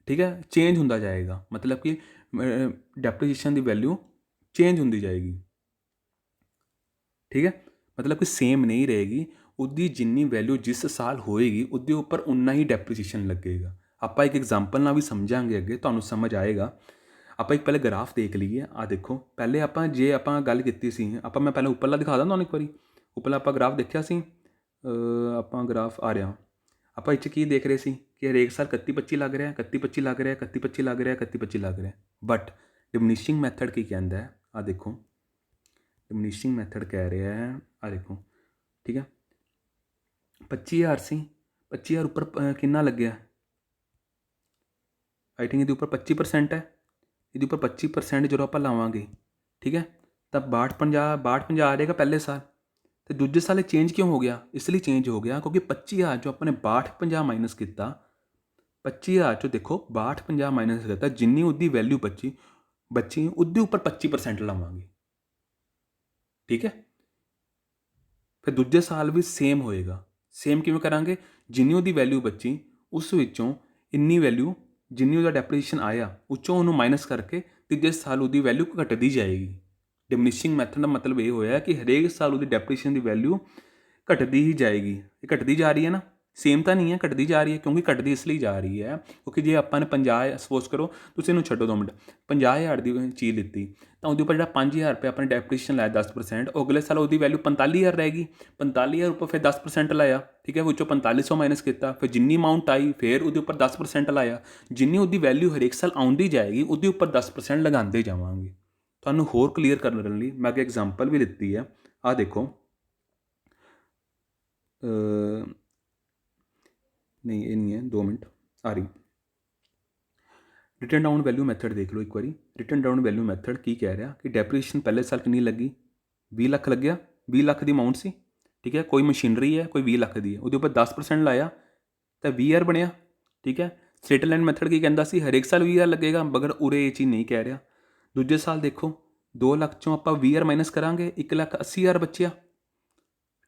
ਠੀਕ ਹੈ ਚੇਂਜ ਹੁੰਦਾ ਜਾਏਗਾ, ਮਤਲਬ ਕਿ ਡੈਪਰੀਸੀਏਸ਼ਨ ਦੀ ਵੈਲਿਊ ਚੇਂਜ ਹੁੰਦੀ ਜਾਏਗੀ। ਠੀਕ ਹੈ, ਮਤਲਬ ਕਿ ਸੇਮ ਨਹੀਂ ਰਹੇਗੀ, ਉਹਦੀ ਜਿੰਨੀ ਵੈਲਿਊ ਜਿਸ ਸਾਲ ਹੋਏਗੀ ਉਹਦੇ ਉੱਪਰ ਉਨਾ ਹੀ ਡੈਪਰੀਸੀਏਸ਼ਨ ਲੱਗੇਗਾ। ਆਪਾਂ ਇੱਕ ਐਗਜ਼ਾਮਪਲ ਨਾਲ ਵੀ ਸਮਝਾਂਗੇ, ਅੱਗੇ ਤੁਹਾਨੂੰ ਸਮਝ ਆਏਗਾ। ਆਪਾਂ ਇੱਕ ਪਹਿਲੇ ਗ੍ਰਾਫ ਦੇਖ ਲਈਏ। ਆਹ ਦੇਖੋ, ਪਹਿਲੇ ਆਪਾਂ ਗੱਲ ਕੀਤੀ ਸੀ, ਮੈਂ ਪਹਿਲਾਂ ਉੱਪਰਲਾ ਦਿਖਾ ਦਾਂ ਤੁਹਾਨੂੰ ਇੱਕ ਵਾਰੀ। ਉੱਪਰਲਾ ਆਪਾਂ ਗ੍ਰਾਫ ਦੇਖਿਆ ਸੀ, ਆਪਾਂ ਗ੍ਰਾਫ ਆ ਰਿਹਾ, ਆਪਾਂ ਇਹ 'ਚ ਕੀ ਦੇਖ ਰਹੇ ਸੀ ਕਿ ਹਰੇਕ ਸਾਲ 31-25 ਲੱਗ ਰਿਹਾ, 31-25 ਲੱਗ ਰਿਹਾ, 31-25 ਲੱਗ ਰਿਹਾ, 31-25 ਲੱਗ ਰਿਹਾ। ਬਟ ਡਿਮਿਨਿਸ਼ਿੰਗ ਮੈਥਡ ਕੀ ਕਹਿੰਦਾ ਹੈ, ਆਹ ਦੇਖੋ, ਡਿਮਿਨਿਸ਼ਿੰਗ ਮੈਥਡ ਕਹਿ ਰਿਹਾ ਹੈ, ਆਹ ਦੇਖੋ, ਠੀਕ ਹੈ, 25,000 ਸੀ, 25,000 ਉੱਪਰ ਕਿੰਨਾ ਲੱਗਿਆ, ਆਈ ਥਿੰਕ ਇਹਦੇ ਉੱਪਰ 25% ਹੈ, ਇਹਦੇ ਉੱਪਰ 25% ਜਦੋਂ ਆਪਾਂ ਲਾਵਾਂਗੇ, ਠੀਕ ਹੈ, ਤਾਂ 62-50 ਆ ਜਾਏਗਾ ਪਹਿਲੇ ਸਾਲ। ਅਤੇ ਦੂਜੇ ਸਾਲ ਇਹ ਚੇਂਜ ਕਿਉਂ ਹੋ ਗਿਆ? ਇਸ ਲਈ ਚੇਂਜ ਹੋ ਗਿਆ ਕਿਉਂਕਿ 25,000 ਚੋਂ ਆਪਾਂ ਨੇ 62-50 ਮਾਈਨਸ ਕੀਤਾ, 25,000 ਚੋਂ ਦੇਖੋ 62-50 ਮਾਈਨਸ ਕੀਤਾ, ਜਿੰਨੀ ਉਹਦੀ ਵੈਲਿਊ ਬਚੀ ਉਹਦੇ ਉੱਪਰ 25% ਲਾਵਾਂਗੇ। ਠੀਕ ਹੈ, ਫਿਰ ਦੂਜੇ ਸਾਲ ਵੀ ਸੇਮ ਹੋਏਗਾ। ਸੇਮ ਕਿਵੇਂ ਕਰਾਂਗੇ? ਜਿੰਨੀ ਉਹਦੀ ਵੈਲਿਊ ਬਚੀ ਉਸ ਵਿੱਚੋਂ ਇੰਨੀ ਵੈਲਿਊ, ਜਿੰਨੀ ਉਹਦਾ ਡੈਪਰੀਸੀਏਸ਼ਨ ਆਇਆ ਉੱਚੋਂ ਉਹਨੂੰ ਮਾਈਨਸ ਕਰਕੇ ਤੀਜੇ ਸਾਲ ਉਹਦੀ ਵੈਲਿਊ ਘਟਦੀ ਜਾਏਗੀ। ਡਿਮਿਨਿਸ਼ਿੰਗ ਮੈਥਡ ਦਾ ਮਤਲਬ ਇਹ ਹੋਇਆ ਕਿ ਹਰੇਕ ਸਾਲ ਉਹਦੀ ਡੈਪਰੀਸੀਏਸ਼ਨ ਦੀ ਵੈਲਿਊ ਘਟਦੀ ਹੀ ਜਾਏਗੀ। ਇਹ ਘਟਦੀ ਜਾ ਰਹੀ ਹੈ ਨਾ, ਸੇਮ ਤਾਂ ਨਹੀਂ ਹੈ, ਘਟਦੀ ਜਾ ਰਹੀ ਹੈ। ਕਿਉਂਕਿ ਘਟਦੀ ਇਸ ਲਈ ਜਾ ਰਹੀ ਹੈ ਕਿਉਂਕਿ ਜੇ ਆਪਾਂ ਨੇ 50, ਸਪੋਜ਼ ਕਰੋ, ਤੁਸੀਂ ਇਹਨੂੰ ਛੱਡੋ 2 ਮਿੰਟ, 50,000 ਦੀ ਚੀਜ਼ ਲਿੱਤੀ, ਤਾਂ ਉਹਦੇ ਉੱਪਰ ਜਿਹੜਾ 5,000 ਰੁਪਏ ਆਪਣੇ ਡੈਪਰੀਸੀਏਸ਼ਨ ਲਾਇਆ 10%, ਉਹ ਅਗਲੇ ਸਾਲ ਉਹਦੀ ਵੈਲਿਊ 45,000 ਰਹੇਗੀ। 45,000 ਉੱਪਰ ਫਿਰ 10% ਲਾਇਆ, ਠੀਕ ਹੈ, ਵਿੱਚੋਂ 4500 ਮਾਈਨਸ ਕੀਤਾ, ਫਿਰ ਜਿੰਨੀ ਅਮਾਊਂਟ ਆਈ ਫਿਰ ਉਹਦੇ ਉੱਪਰ 10% ਲਾਇਆ। ਜਿੰਨੀ ਉਹਦੀ ਵੈਲਿਊ ਹਰੇਕ ਸਾਲ ਆਉਂਦੀ ਜਾਏਗੀ ਉਹਦੇ ਉੱਪਰ 10% ਲਗਾਉਂਦੇ ਜਾਵਾਂਗੇ। ਤੁਹਾਨੂੰ ਹੋਰ ਕਲੀਅਰ ਕਰਨ ਲਈ ਮੈਂ ਅੱਗੇ ਐਗਜ਼ਾਮਪਲ ਵੀ ਦਿੱਤੀ ਹੈ। ਆਹ ਦੇਖੋ, ਨਹੀਂ ਇਹ ਨਹੀਂ ਹੈ, 2 ਮਿੰਟ, ਆ ਰਹੀ। ਰਿਟਨ ਡਾਊਨ ਵੈਲਿਊ ਮੈਥਡ ਦੇਖ ਲਓ ਇੱਕ ਵਾਰੀ। ਰਿਟਨ ਡਾਊਨ ਵੈਲਿਊ ਮੈਥਡ ਕੀ ਕਹਿ ਰਿਹਾ ਕਿ ਡੈਪਰੀਸੀਏਸ਼ਨ ਪਹਿਲੇ ਸਾਲ ਕਿੰਨੀ ਲੱਗੀ? 20 ਲੱਖ ਲੱਗਿਆ, 20 ਲੱਖ ਦੀ ਅਮਾਊਂਟ ਸੀ, ਠੀਕ ਹੈ, ਕੋਈ ਮਸ਼ੀਨਰੀ ਹੈ, ਕੋਈ 20 ਲੱਖ ਦੀ ਹੈ, ਉਹਦੇ ਉੱਪਰ 10% ਲਾਇਆ ਤਾਂ 20,000 ਬਣਿਆ। ਠੀਕ ਹੈ, ਸਟ੍ਰੇਟ ਲਾਈਨ ਮੈਥਡ ਕੀ ਕਹਿੰਦਾ ਸੀ? ਹਰੇਕ ਸਾਲ 20,000 ਲੱਗੇਗਾ, ਮਗਰ ਉਰੇ ਇਹ ਚੀਜ਼ ਨਹੀਂ ਕਹਿ ਰਿਹਾ। ਦੂਜੇ ਸਾਲ ਦੇਖੋ, 2 ਲੱਖ ਚੋਂ ਆਪਾਂ 20,000 ਮਾਈਨਸ ਕਰਾਂਗੇ, 1,80,000 ਬਚਿਆ।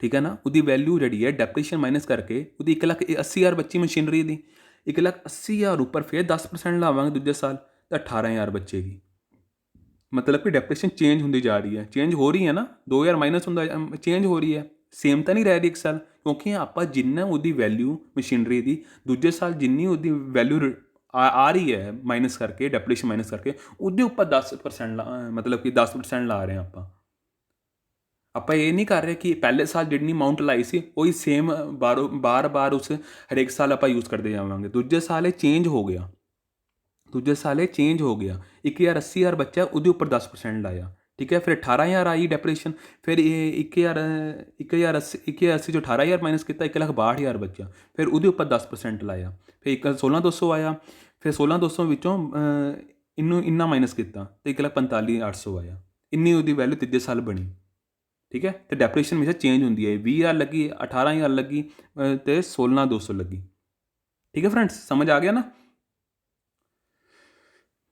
ਠੀਕ ਹੈ ਨਾ, ਉਹਦੀ ਵੈਲਿਊ ਜਿਹੜੀ ਹੈ ਡੈਪਰੀਸ਼ਨ ਮਾਈਨਸ ਕਰਕੇ ਉਹਦੀ 1,80,000 ਬੱਚੀ ਮਸ਼ੀਨਰੀ ਦੀ। 1,80,000 ਉੱਪਰ ਫਿਰ 10% ਲਾਵਾਂਗੇ ਦੂਜੇ ਸਾਲ ਤਾਂ 18,000 ਬਚੇਗੀ। ਮਤਲਬ ਕਿ ਡੈਪਰੀਸ਼ਨ ਚੇਂਜ ਹੁੰਦੀ ਜਾ ਰਹੀ ਹੈ, ਚੇਂਜ ਹੋ ਰਹੀ ਹੈ ਨਾ, 2,000 ਮਾਈਨਸ ਹੁੰਦਾ, ਚੇਂਜ ਹੋ ਰਹੀ ਹੈ, ਸੇਮ ਤਾਂ ਨਹੀਂ ਰਹਿ ਰਹੀ ਇੱਕ ਸਾਲ। ਕਿਉਂਕਿ ਆਪਾਂ ਜਿੰਨਾ ਉਹਦੀ ਵੈਲਿਊ ਮਸ਼ੀਨਰੀ ਦੀ ਦੂਜੇ ਸਾਲ ਜਿੰਨੀ ਉਹਦੀ ਵੈਲਿਊ ਆ ਰਹੀ ਹੈ ਮਾਈਨਸ ਕਰਕੇ, ਡੈਪਰੀਸ਼ਨ ਮਾਈਨਸ ਕਰਕੇ, ਉਹਦੇ ਉੱਪਰ 10% ਮਤਲਬ ਕਿ 10% ਲਾ ਰਹੇ ਹਾਂ ਆਪਾਂ ਇਹ ਨਹੀਂ ਕਰ ਰਹੇ ਕਿ ਪਹਿਲੇ ਸਾਲ ਜਿੰਨੀ ਅਮਾਊਂਟ ਲਾਈ ਸੀ ਉਹੀ ਸੇਮ ਬਾਰ-ਬਾਰ ਉਸ ਹਰੇਕ ਸਾਲ ਆਪਾਂ ਯੂਜ਼ ਕਰਦੇ ਜਾਵਾਂਗੇ। ਦੂਜੇ ਸਾਲ ਇਹ ਚੇਂਜ ਹੋ ਗਿਆ, 1,80,000 ਬੱਚਾ, ਉਹਦੇ ਉੱਪਰ 10% ਲਾਇਆ। ਠੀਕ ਹੈ, ਫਿਰ 18,000 ਆਈ ਡੈਪਰੀਸ਼ਨ, ਫਿਰ ਇਹ 1,080 ਚੋਂ 18,000 ਮਾਈਨਸ ਕੀਤਾ, 1,62,000 ਬੱਚਾ, ਫਿਰ ਉਹਦੇ ਉੱਪਰ 10% ਲਾਇਆ, ਫਿਰ 16,200 ਆਇਆ, ਫਿਰ 16,200 ਵਿੱਚੋਂ ਇਹਨੂੰ ਇੰਨਾ ਮਾਈਨਸ ਕੀਤਾ ਅਤੇ 1,45,800 ਆਇਆ। ਇੰਨੀ ਉਹਦੀ ਵੈਲਿਊ ਤੀਜੇ ਸਾਲ ਬਣੀ। ਠੀਕ ਹੈ, ਅਤੇ ਡੈਪਰੀਸ਼ਨ ਹਮੇਸ਼ਾ ਚੇਂਜ ਹੁੰਦੀ ਹੈ, 20,000 ਲੱਗੀ, 18,000 ਲੱਗੀ ਅਤੇ 16,200 ਲੱਗੀ। ਠੀਕ ਹੈ ਫਰੈਂਡਸ, ਸਮਝ ਆ ਗਿਆ ਨਾ?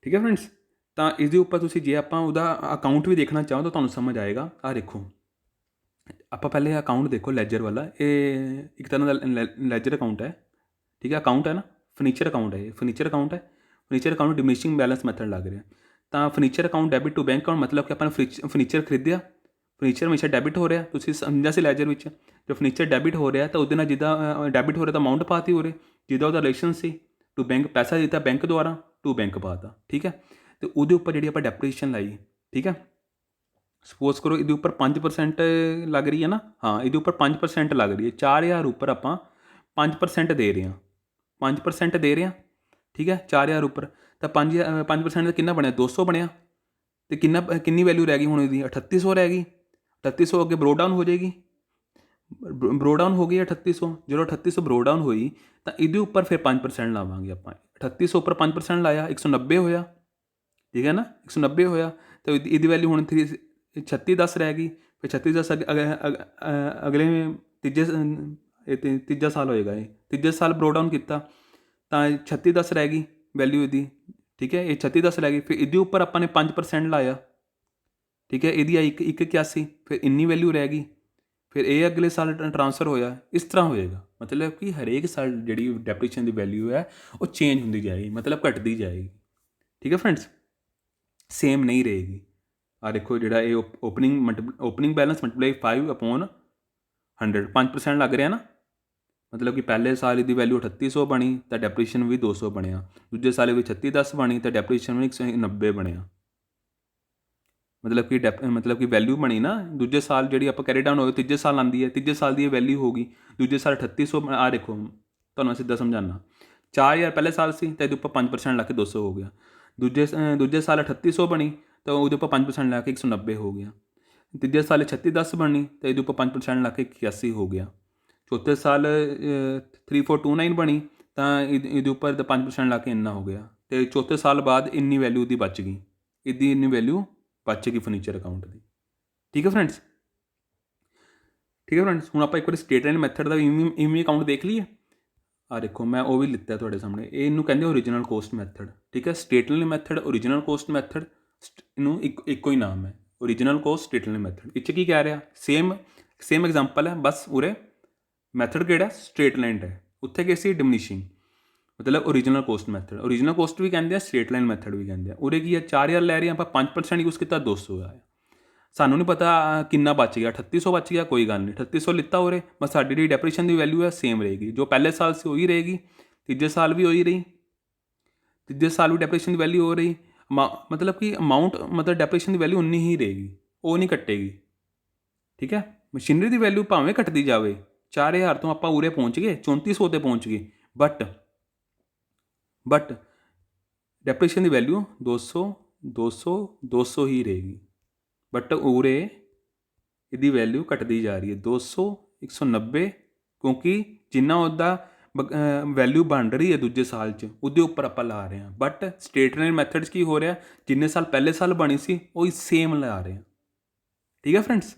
ਠੀਕ ਹੈ ਫਰੈਂਡਸ, ਤਾਂ ਇਸ ਦੇ ਉੱਪਰ ਤੁਸੀਂ ਜੇ ਆਪਾਂ ਉਹਦਾ ਅਕਾਊਂਟ ਵੀ ਦੇਖਣਾ ਚਾਹੋ ਤਾਂ ਤੁਹਾਨੂੰ ਸਮਝ ਆਏਗਾ। ਆਹ ਦੇਖੋ, ਆਪਾਂ ਪਹਿਲੇ ਅਕਾਊਂਟ ਦੇਖੋ ਲੈਜਰ ਵਾਲਾ, ਇਹ ਇੱਕ ਤਰ੍ਹਾਂ ਦਾ ਲੈਜਰ ਅਕਾਊਂਟ ਹੈ। ਠੀਕ ਹੈ, ਅਕਾਊਂਟ ਹੈ ਨਾ, ਫਰਨੀਚਰ ਅਕਾਊਂਟ ਹੈ, ਇਹ ਫਰਨੀਚਰ ਅਕਾਊਂਟ ਹੈ। Furniture account diminishing balance method ਲੱਗ ਰਿਹਾ। ਤਾਂ furniture account debit to bank account, ਮਤਲਬ ਕਿ ਆਪਾਂ ਨੇ ਫਰਨੀਚਰ ਖਰੀਦਿਆ, ਫਰਨੀਚਰ ਹਮੇਸ਼ਾ ਡੈਬਿਟ ਹੋ ਰਿਹਾ। ਤੁਸੀਂ ਸਮਝਿਆ ਸੀ ਲੈਜਰ ਵਿੱਚ, ਜੋ ਫਰਨੀਚਰ ਡੈਬਿਟ ਹੋ ਰਿਹਾ ਤਾਂ ਉਹਦੇ ਨਾਲ ਜਿੱਦਾਂ ਡੈਬਿਟ ਹੋ ਰਿਹਾ ਤਾਂ ਅਮਾਊਂਟ ਪਾਤੀ ਉਰੇ, ਜਿੱਦਾਂ ਉਹਦਾ ਰਿਲੇਸ਼ਨ ਸੀ ਟੂ ਬੈਂਕ, ਪੈਸਾ ਦਿੱਤਾ ਬੈਂਕ ਦੁਆਰਾ, ਟੂ ਬੈਂਕ ਪਾਤਾ। ਠੀਕ ਹੈ, ਅਤੇ ਉਹਦੇ ਉੱਪਰ ਜਿਹੜੀ ਆਪਾਂ ਡੈਪਰੀਸ਼ਨ ਲਾਈ, ਠੀਕ ਹੈ, ਸਪੋਜ਼ ਕਰੋ ਇਹਦੇ ਉੱਪਰ 5% ਲੱਗ ਰਹੀ ਹੈ ਨਾ, ਹਾਂ ਇਹਦੇ ਉੱਪਰ 5% ਲੱਗ ਰਹੀ ਹੈ, 4,000 ਉੱਪਰ ਆਪਾਂ 5% ਦੇ ਰਹੇ ਹਾਂ, 5% ਦੇ ਰਹੇ ਹਾਂ। ਠੀਕ ਹੈ, 4,000 ਉੱਪਰ ਤਾਂ 5% ਦਾ ਕਿੰਨਾ ਬਣਿਆ? 200 ਬਣਿਆ। ਅਤੇ ਕਿੰਨੀ ਵੈਲਿਊ ਰਹਿ ਗਈ ਹੁਣ ਇਹਦੀ? 3,800 ਰਹਿ ਗਈ। 3,800 ਅੱਗੇ ਬਰੋ ਡਾਊਨ ਹੋ ਜਾਏਗੀ, ਬਰੋ ਡਾਊਨ ਹੋ ਗਈ 3,800। ਜਦੋਂ 3,800 ਬਰੋ ਡਾਊਨ ਹੋਈ ਤਾਂ ਇਹਦੇ ਉੱਪਰ ਫਿਰ 5% ਲਾਵਾਂਗੇ ਆਪਾਂ। 3,800 ਉੱਪਰ 5% ਲਾਇਆ, 190 ਹੋਇਆ। ਠੀਕ ਹੈ ਨਾ, 190 ਹੋਇਆ, ਅਤੇ ਇਹਦੀ ਵੈਲਿਊ ਹੁਣ 3610 ਰਹਿ ਗਈ। ਫਿਰ 36 10 ਅਗਲੇ ਤੀਜਾ ਸਾਲ ਹੋਏਗਾ। ਇਹ ਤੀਜੇ ਸਾਲ ਬਰੋ ਡਾਊਨ ਕੀਤਾ ਤਾਂ 36 10 ਰਹਿ ਗਈ ਵੈਲਿਊ ਇਹਦੀ, ਠੀਕ ਹੈ। ਇਹ 36 10 ਰਹਿ ਗਈ। ਫਿਰ ਇਹਦੇ ਉੱਪਰ ਆਪਾਂ ਨੇ 5% ਲਾਇਆ, ਠੀਕ ਹੈ। ਇਹਦੀ ਆਈ 181, ਫਿਰ ਇੰਨੀ ਵੈਲਿਊ ਰਹਿ ਗਈ। ਫਿਰ ਇਹ ਅਗਲੇ ਸਾਲ ਟ੍ਰਾਂਸਫਰ ਹੋਇਆ। ਇਸ ਤਰ੍ਹਾਂ ਹੋਏਗਾ, ਮਤਲਬ ਕਿ ਹਰੇਕ ਸਾਲ ਜਿਹੜੀ ਡੈਪਰੀਸ਼ਨ ਦੀ ਵੈਲਿਊ ਹੈ ਉਹ ਚੇਂਜ ਹੁੰਦੀ ਜਾਏਗੀ, ਮਤਲਬ ਘਟਦੀ ਜਾਏਗੀ, ਠੀਕ ਹੈ ਫਰੈਂਡਸ, ਸੇਮ ਨਹੀਂ ਰਹੇਗੀ। ਆ ਦੇਖੋ ਜਿਹੜਾ ਇਹ ਓਪਨਿੰਗ ਬੈਲੈਂਸ ਮਲਟੀਪਲਾਈ 5/100, 5% ਲੱਗ ਰਿਹਾ ਨਾ, ਮਤਲਬ ਕਿ ਪਹਿਲੇ ਸਾਲ ਇਹਦੀ ਵੈਲਿਊ 3800 ਬਣੀ ਤਾਂ ਡੈਪਰੀਸ਼ਨ ਵੀ 200 ਬਣਿਆ। ਦੂਜੇ ਸਾਲ ਵਿੱਚ 36 10 ਬਣੀ ਤਾਂ ਡੈਪਰੀਸ਼ਨ ਵੀ 190 ਬਣਿਆ। ਮਤਲਬ ਕਿ ਵੈਲਿਊ ਬਣੀ ਨਾ, ਦੂਜੇ ਸਾਲ ਜਿਹੜੀ ਆਪਾਂ ਕੈਰੀ ਡਾਊਨ ਹੋਵੇ ਤੀਜੇ ਸਾਲ ਆਉਂਦੀ ਹੈ, ਤੀਜੇ ਸਾਲ ਦੀ ਇਹ ਵੈਲਿਊ ਹੋ ਗਈ। ਦੂਜੇ ਸਾਲ 3800, ਆ ਦੇਖੋ ਤੁਹਾਨੂੰ ਸਿੱਧਾ ਸਮਝਾਉਣਾ, 4000 ਪਹਿਲੇ ਸਾਲ ਸੀ ਤਾਂ ਇਹਦੇ ਉੱਪਰ 5% ਲਾ ਕੇ 200 ਹੋ ਗਿਆ। ਦੂਜੇ ਸਾਲ 3800 ਬਣੀ ਤਾਂ ਉਹਦੇ ਉੱਪਰ 5% ਲਾ ਕੇ 190 ਹੋ ਗਿਆ। ਤੀਜੇ ਸਾਲ 36 10 ਬਣੀ ਤਾਂ ਇਹਦੇ ਉੱਪਰ 5% ਲਾ ਕੇ 81 ਹੋ ਗਿਆ। ਚੌਥੇ ਸਾਲ 3429 ਬਣੀ ਤਾਂ ਇਹਦੇ ਉੱਪਰ 5% ਲਾ ਕੇ ਇੰਨਾ ਹੋ ਗਿਆ। ਅਤੇ ਚੌਥੇ ਸਾਲ ਬਾਅਦ ਇੰਨੀ ਵੈਲਿਊ ਦੀ ਬਚ ਗਈ, ਇਹਦੀ ਇੰਨੀ ਵੈਲਿਊ ਬਚ ਗਈ ਫਰਨੀਚਰ ਅਕਾਊਂਟ ਦੀ, ਠੀਕ ਹੈ ਫਰੈਂਡਸ। ਠੀਕ ਹੈ ਫਰੈਂਡਸ, ਹੁਣ ਆਪਾਂ ਇੱਕ ਵਾਰੀ ਸਟੇਟ ਲਾਈਨ ਮੈਥਡ ਦਾ ਇਵੇਂ ਅਕਾਊਂਟ ਦੇਖ ਲਈਏ। ਆ ਦੇਖੋ ਮੈਂ ਉਹ ਵੀ ਲਿੱਤਾ ਤੁਹਾਡੇ ਸਾਹਮਣੇ, ਇਹਨੂੰ ਕਹਿੰਦੇ ਓਰੀਜਨਲ ਕੋਸਟ ਮੈਥਡ, ਠੀਕ ਹੈ। State line method, original cost method, ਇਹਨੂੰ ਇੱਕੋ ਹੀ ਨਾਮ ਹੈ, original cost state line method. ਇਹ 'ਚ ਕੀ ਕਹਿ ਰਿਹਾ, ਸੇਮ ਐਗਜ਼ਾਮਪਲ ਹੈ, ਬਸ ਉਰੇ ਮੈਥਡ ਕਿਹੜਾ ਸਟ੍ਰੇਟ ਲਾਈਨ ਹੈ, ਉੱਥੇ ਕੀ ਸੀ ਡਿਮਨੀਸ਼ਿੰਗ, ਮਤਲਬ original cost method. Original cost ਵੀ ਕਹਿੰਦੇ ਆ, ਸਟ੍ਰੇਟ ਲਾਈਨ ਮੈਥਡ ਵੀ ਕਹਿੰਦੇ ਆ। ਉਰੇ ਕੀ ਹੈ, 4000 ਲੈ ਰਹੇ ਆਪਾਂ 5% ਯੂਜ਼ ਕੀਤਾ 200 ਆਇਆ। ਸਾਨੂੰ ਨਹੀਂ ਪਤਾ ਕਿੰਨਾ ਬਚ ਗਿਆ, 3800 ਬਚ ਗਿਆ, ਕੋਈ ਗੱਲ ਨਹੀਂ, 3800 ਲਿੱਤਾ ਉਰੇ, ਬਸ ਸਾਡੀ ਜਿਹੜੀ ਡੈਪਰੀਸ਼ਨ ਦੀ ਵੈਲਿਊ ਹੈ ਸੇਮ ਰਹੇਗੀ, ਜੋ ਪਹਿਲੇ ਸਾਲ ਸੀ ਉਹੀ ਰਹੇਗੀ, ਤੀਜੇ ਸਾਲ ਵੀ ਉਹੀ ਰਹੀ, ਤੀਜੇ ਸਾਲ ਵੀ ਡੈਪਰੀਸ਼ਨ ਦੀ ਵੈਲਿਊ ਹੋ ਰਹੀ, ਮਤਲਬ ਕਿ ਅਮਾਊਂਟ, ਮਤਲਬ ਡੈਪਰੀਸ਼ਨ ਦੀ ਵੈਲਿਊ ਉਨੀ ਹੀ ਰਹੇਗੀ, ਉਹ ਨਹੀਂ ਘਟੇਗੀ, ਠੀਕ ਹੈ। ਮਸ਼ੀਨਰੀ ਦੀ ਵੈਲਿਊ ਭਾਵੇਂ ਘਟਦੀ ਜਾਵੇ, 4000 ਤੋਂ ਆਪਾਂ ਉਰੇ ਪਹੁੰਚ ਗਏ 3400 ਤੇ ਪਹੁੰਚ ਗਏ, ਬਟ ਡੈਪਰੀਸ਼ਨ ਦੀ ਵੈਲਿਊ 200 ਹੀ ਰਹੇਗੀ। ਬਟ ਉਰੇ ਇਹਦੀ ਵੈਲਿਊ ਘਟਦੀ ਜਾ ਰਹੀ ਹੈ, 200 190, ਕਿਉਂਕਿ ਜਿੰਨਾ ਉਹਦਾ ਵੈਲਿਊ ਬਣ ਰਹੀ ਹੈ ਦੂਜੇ ਸਾਲ 'ਚ ਉਹਦੇ ਉੱਪਰ ਆਪਾਂ ਲਾ ਰਹੇ ਹਾਂ। ਬਟ ਸਟੇਟ ਲਾਈਨ ਮੈਥਡ 'ਚ ਕੀ ਹੋ ਰਿਹਾ, ਜਿੰਨੇ ਸਾਲ ਪਹਿਲੇ ਸਾਲ ਬਣੀ ਸੀ ਉਹੀ ਸੇਮ ਲਾ ਰਹੇ ਹਾਂ, ਠੀਕ ਹੈ ਫਰੈਂਡਸ।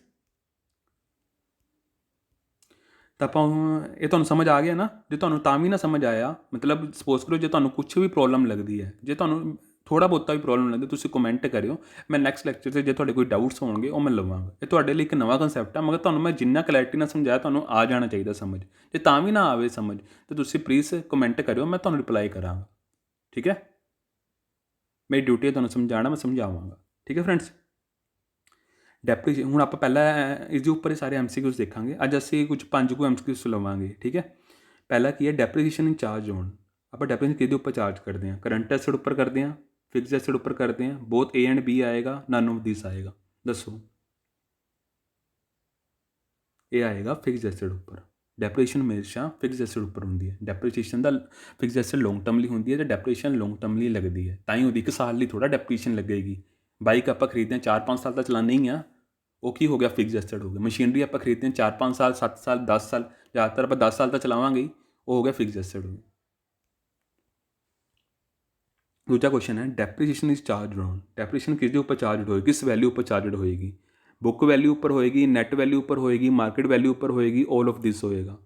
ਤਾਂ ਆਪਾਂ ਇਹ ਤੁਹਾਨੂੰ ਸਮਝ ਆ ਗਿਆ ਨਾ। ਜੇ ਤੁਹਾਨੂੰ ਤਾਂ ਵੀ ਨਾ ਸਮਝ ਆਇਆ, ਮਤਲਬ ਸਪੋਜ਼ ਕਰੋ ਜੇ ਤੁਹਾਨੂੰ ਕੁਛ ਵੀ ਪ੍ਰੋਬਲਮ ਲੱਗਦੀ ਹੈ, ਜੇ ਤੁਹਾਨੂੰ ਥੋੜ੍ਹਾ ਬਹੁਤਾ ਵੀ ਪ੍ਰੋਬਲਮ ਲੱਗਦੀ, ਤੁਸੀਂ ਕਮੈਂਟ ਕਰਿਓ, ਮੈਂ ਨੈਕਸਟ ਲੈਕਚਰ 'ਤੇ ਜੇ ਤੁਹਾਡੇ ਕੋਈ ਡਾਊਟਸ ਹੋਣਗੇ ਉਹ ਮੈਂ ਲਵਾਂਗਾ। ਇਹ ਤੁਹਾਡੇ ਲਈ ਇੱਕ ਨਵਾਂ ਕਨਸੈਪਟ ਆ, ਮਗਰ ਤੁਹਾਨੂੰ ਮੈਂ ਜਿੰਨਾ ਕਲੈਰਿਟੀ ਨਾਲ ਸਮਝਾਇਆ ਤੁਹਾਨੂੰ ਆ ਜਾਣਾ ਚਾਹੀਦਾ ਸਮਝ। ਜੇ ਤਾਂ ਵੀ ਨਾ ਆਵੇ ਸਮਝ ਤਾਂ ਤੁਸੀਂ ਪਲੀਜ਼ ਕਮੈਂਟ ਕਰਿਓ, ਮੈਂ ਤੁਹਾਨੂੰ ਰਿਪਲਾਈ ਕਰਾਂਗਾ, ਠੀਕ ਹੈ। ਮੇਰੀ ਡਿਊਟੀ ਹੈ ਤੁਹਾਨੂੰ ਸਮਝਾਉਣਾ, ਮੈਂ ਸਮਝਾਵਾਂਗਾ, ਠੀਕ ਹੈ ਫਰੈਂਡਸ। ਡੈਪਰੀਸ਼ਨ ਹੁਣ ਆਪਾਂ ਪਹਿਲਾਂ ਇਸ ਦੇ ਉੱਪਰ ਹੀ ਸਾਰੇ MCQs ਦੇਖਾਂਗੇ। ਅੱਜ ਅਸੀਂ ਕੁਝ 5 MCQs ਲਵਾਂਗੇ, ਠੀਕ ਹੈ। ਪਹਿਲਾ ਕੀ ਹੈ, ਡੈਪਰੀਸ਼ਨ ਇਨ ਚਾਰਜ ਜ਼ੋਨ। ਆਪਾਂ ਡੈਪਰੀਸ਼ਨ ਕਿਹਦੇ ਉੱਪਰ ਚਾਰਜ ਕਰਦੇ ਹਾਂ, ਕਰੰਟ ਐਸਿਡ ਉੱਪਰ ਕਰਦੇ ਹਾਂ, ਫਿਕਸਡ ਐਸਿਡ ਉੱਪਰ ਕਰਦੇ ਹਾਂ, ਬੋਥ A ਐਂਡ B ਆਏਗਾ, ਨਨ ਆਫ ਦਿਸ ਆਏਗਾ। ਦੱਸੋ, ਇਹ ਆਏਗਾ ਫਿਕਸਡ ਐਸਿਡ ਉੱਪਰ। ਡੈਪਰੀਸ਼ਨ ਹਮੇਸ਼ਾ ਫਿਕਸਡ ਐਸਿਡ ਉੱਪਰ ਹੁੰਦੀ ਹੈ। ਡੈਪਰੀਸ਼ਨ ਦਾ ਫਿਕਸਡ ਐਸਿਡ ਲੌਂਗ ਟਰਮ ਲਈ ਹੁੰਦੀ ਹੈ, ਅਤੇ ਡੈਪਰੀਸ਼ਨ ਲੌਂਗ ਟਰਮ ਲਈ ਲੱਗਦੀ ਹੈ। ਤਾਂ ਹੀ ਉਹਦੀ 1 ਸਾਲ ਲਈ ਥੋੜ੍ਹਾ ਡੈਪਰੀਸ਼ਨ ਲੱਗੇਗੀ। ਬਾਈਕ ਆਪਾਂ ਖਰੀਦਦੇ ਹਾਂ 4-5 ਸਾਲ ਤਾਂ ਚਲਾਉਂਦੇ ਹੀ ਆ, ਉਹ ਕੀ ਹੋ ਗਿਆ, ਫਿਕਸਡ ਐਸਿਡ ਹੋ ਗਿਆ। ਮਸ਼ੀਨਰੀ ਆਪਾਂ ਖਰੀਦਦੇ ਹਾਂ 4-5 ਸਾਲ 7 ਸਾਲ 10 ਸਾਲ, ਜ਼ਿਆਦਾਤਰ ਆਪਾਂ 10 ਸਾਲ ਤਾਂ ਚਲਾਵਾਂਗੇ ਹੀ, ਉਹ ਹੋ ਗਿਆ ਫਿਕਸਡ ਐਸਿਡ ਹੋ ਗਿਆ। ਦੂਜਾ ਕੁਐਸਚਨ ਹੈ, ਡੈਪਰੀਸ਼ੀਏਸ਼ਨ ਇਜ਼ ਚਾਰਜਡ ਔਨ। ਡੈਪਰੀਸ਼ੀਏਸ਼ਨ ਕਿਸ ਦੇ ਉੱਪਰ ਚਾਰਜਡ ਹੋਏਗੀ, ਕਿਸ ਵੈਲਿਊ ਉੱਪਰ ਚਾਰਜਡ ਹੋਏਗੀ, ਬੁੱਕ ਵੈਲਿਊ ਉੱਪਰ ਹੋਏਗੀ, ਨੈਟ ਵੈਲਿਊ ਉੱਪਰ ਹੋਏਗੀ, ਮਾਰਕੀਟ ਵੈਲਿਊ ਉੱਪਰ ਹੋਏਗੀ, ਆਲ ਆਫ ਦਿਸ ਹੋਏਗਾ।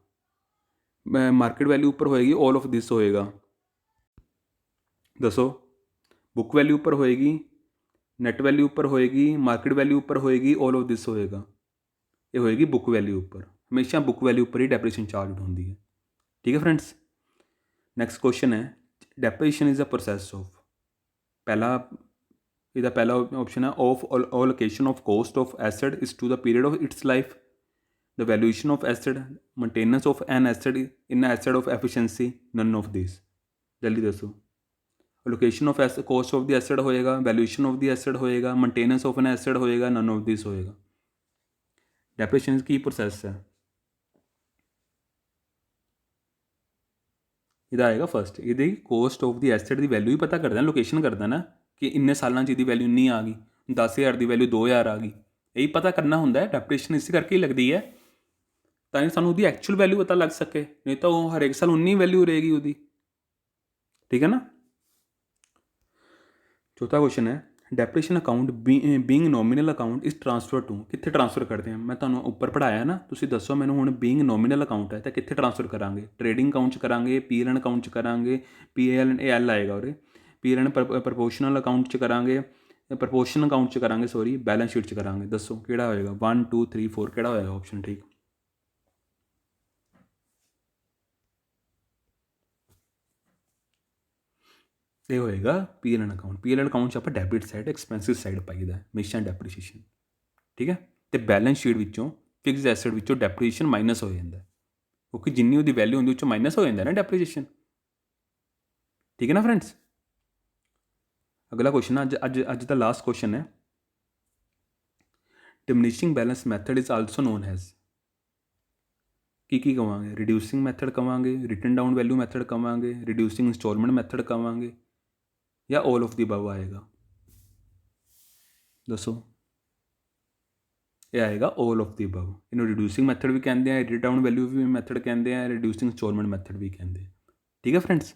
ਮਾਰਕੀਟ ਵੈਲਿਊ ਉੱਪਰ ਹੋਏਗੀ, ਆਲ ਆਫ ਦਿਸ ਹੋਏਗਾ। ਦੱਸੋ, ਬੁੱਕ ਵੈਲਿਊ ਉੱਪਰ ਹੋਏਗੀ, ਨੈਟ ਵੈਲਿਊ ਉੱਪਰ ਹੋਏਗੀ, ਮਾਰਕੀਟ ਵੈਲਿਊ ਉੱਪਰ ਹੋਏਗੀ, ਆਲ ਆਫ ਦਿਸ ਹੋਏਗਾ। ਇਹ ਹੋਏਗੀ ਬੁੱਕ ਵੈਲਿਊ ਉੱਪਰ। ਹਮੇਸ਼ਾ ਬੁੱਕ ਵੈਲਿਊ ਉੱਪਰ ਹੀ ਡੈਪਰੀਸ਼ਨ ਚਾਰਜਡ ਹੁੰਦੀ ਹੈ, ਠੀਕ ਹੈ ਫਰੈਂਡਸ। ਨੈਕਸਟ ਕੁਐਸਚਨ ਹੈ, depreciation is a process of. ਇਹਦਾ ਪਹਿਲਾ ਆਪਸ਼ਨ ਹੈ, of allocation of cost of asset is to the period of its life, the valuation of asset, maintenance of an asset in asset of efficiency, none of this. ਜਲਦੀ ਦੱਸੋ, location of cost of the asset ਹੋਏਗਾ, ਵੈਲੂਏਸ਼ਨ ਆਫ ਦੀ ਐਸਿਡ ਹੋਏਗਾ, ਮੇਨਟੇਨੈਂਸ ਆਫ ਐਨ ਐਸਿਡ ਹੋਏਗਾ, ਨਨ ਆਫ ਦਿਸ ਹੋਏਗਾ। ਡੈਪਰੀਸ਼ਨ ਕੀ ਪ੍ਰੋਸੈਸ ਹੈ, ਇਹਦਾ ਆਏਗਾ ਫਸਟ। ਇਹਦੀ cost of the acid the value ਹੀ ਪਤਾ ਕਰਦਾ, ਲੋਕੇਸ਼ਨ ਕਰਦਾ ਨਾ, ਕਿ ਇੰਨੇ ਸਾਲਾਂ 'ਚ ਇਹਦੀ ਵੈਲਿਊ ਇੰਨੀ ਆ ਗਈ, 10,000 ਦੀ ਵੈਲਿਊ 2,000 ਆ ਗਈ, ਇਹੀ ਪਤਾ ਕਰਨਾ ਹੁੰਦਾ ਹੈ। ਡੈਪਰੀਸ਼ਨ ਇਸੇ ਕਰਕੇ ਹੀ ਲੱਗਦੀ ਹੈ, ਤਾਂ ਹੀ ਸਾਨੂੰ ਉਹਦੀ ਐਕਚੁਅਲ ਵੈਲਿਊ ਪਤਾ ਲੱਗ ਸਕੇ, ਨਹੀਂ ਤਾਂ ਉਹ ਹਰੇਕ ਸਾਲ ਉਨੀ ਵੈਲਿਊ ਰਹੇਗੀ ਉਹਦੀ, ਠੀਕ ਹੈ ਨਾ। ਚੌਥਾ ਕੁਐਸਚਨ ਹੈ, depreciation account being nominal account is transfer to, ਕਿੱਥੇ ਟ੍ਰਾਂਸਫਰ ਕਰਦੇ ਹਾਂ? ਮੈਂ ਤੁਹਾਨੂੰ ਉੱਪਰ ਪੜਾਇਆ ਨਾ, ਤੁਸੀਂ ਦੱਸੋ ਮੈਨੂੰ ਹੁਣ ਬੀਇੰਗ ਨੋਮੀਨਲ ਅਕਾਊਂਟ ਹੈ ਤਾਂ ਕਿੱਥੇ ਟ੍ਰਾਂਸਫਰ ਕਰਾਂਗੇ? ਟ੍ਰੇਡਿੰਗ ਅਕਾਊਂਟ 'ਚ ਕਰਾਂਗੇ, ਪੀਐਲ ਅਕਾਊਂਟ 'ਚ ਕਰਾਂਗੇ, ਪੀਐਲ ਆਏਗਾ ਉਰੇ, ਪੀਐਲ ਪ੍ਰਪੋਰਸ਼ਨਲ ਅਕਾਊਂਟ 'ਚ ਕਰਾਂਗੇ, ਪ੍ਰਪੋਰਸ਼ਨ ਅਕਾਊਂਟ 'ਚ ਕਰਾਂਗੇ, ਸੋਰੀ ਬੈਲੈਂਸ ਸ਼ੀਟ 'ਚ ਕਰਾਂਗੇ। ਦੱਸੋ ਕਿਹੜਾ ਹੋਏਗਾ? 1 2 3 4 ਕਿਹੜਾ ਹੋਏਗਾ ਆਪਸ਼ਨ? ਠੀਕ, ਇਹ ਹੋਏਗਾ ਪੀਐਲ ਅਕਾਊਂਟ। ਪੀਐਲ ਅਕਾਊਂਟ 'ਚ ਆਪਾਂ ਡੈਬਿਟ ਸਾਈਡ ਐਕਸਪੈਂਸਿਵ ਸਾਈਡ ਪਾਈਦਾ ਹਮੇਸ਼ਾ ਡੈਪਰੀਸ਼ੀਏਸ਼ਨ, ਠੀਕ ਹੈ। ਅਤੇ ਬੈਲੈਂਸ ਸ਼ੀਟ ਵਿੱਚੋਂ ਫਿਕਸਡ ਐਸਟ ਵਿੱਚੋਂ ਡੈਪਰੀਸ਼ੀਏਸ਼ਨ ਮਾਈਨਸ ਹੋ ਜਾਂਦਾ, ਕਿਉਂਕਿ ਜਿੰਨੀ ਉਹਦੀ ਵੈਲਿਊ ਹੁੰਦੀ ਉਹ 'ਚੋਂ ਮਾਈਨਸ ਹੋ ਜਾਂਦਾ ਨਾ ਡੈਪਰੀਸ਼ੀਏਸ਼ਨ, ਠੀਕ ਹੈ ਨਾ ਫਰੈਂਡਸ। ਅਗਲਾ ਕੁਐਸਚਨ ਅੱਜ ਦਾ ਲਾਸਟ ਕੁਐਸਚਨ ਹੈ, diminishing balance method is also known as, ਕੀ ਕਵਾਂਗੇ? ਰਿਡਿਊਸਿੰਗ ਮੈਥਡ ਕਵਾਂਗੇ, ਰਿਟਨ ਡਾਊਨ ਵੈਲਿਊ ਮੈਥਡ ਕਵਾਂਗੇ, ਰਿਡਿਊਸਿੰਗ ਇੰਸਟਾਲਮੈਂਟ ਮੈਥਡ ਕਵਾਂਗੇ, ਜਾਂ ਆਲ ਆਫ ਦੀ ਅਬਵ ਆਏਗਾ? ਦੱਸੋ। ਇਹ ਆਏਗਾ ਆਲ ਆਫ ਦੀ ਅਬਵ। ਇਹਨੂੰ ਰਿਡਿਊਸਿੰਗ ਮੈਥਡ ਵੀ ਕਹਿੰਦੇ ਆ, ਰਿਟਨ ਡਾਊਨ ਵੈਲਿਊ ਵੀ ਮੈਥਡ ਕਹਿੰਦੇ ਆ, ਰਿਡਿਊਸਿੰਗ ਇੰਸਟਾਲਮੈਂਟ ਮੈਥਡ ਵੀ ਕਹਿੰਦੇ ਆ, ਠੀਕ ਹੈ ਫਰੈਂਡਸ।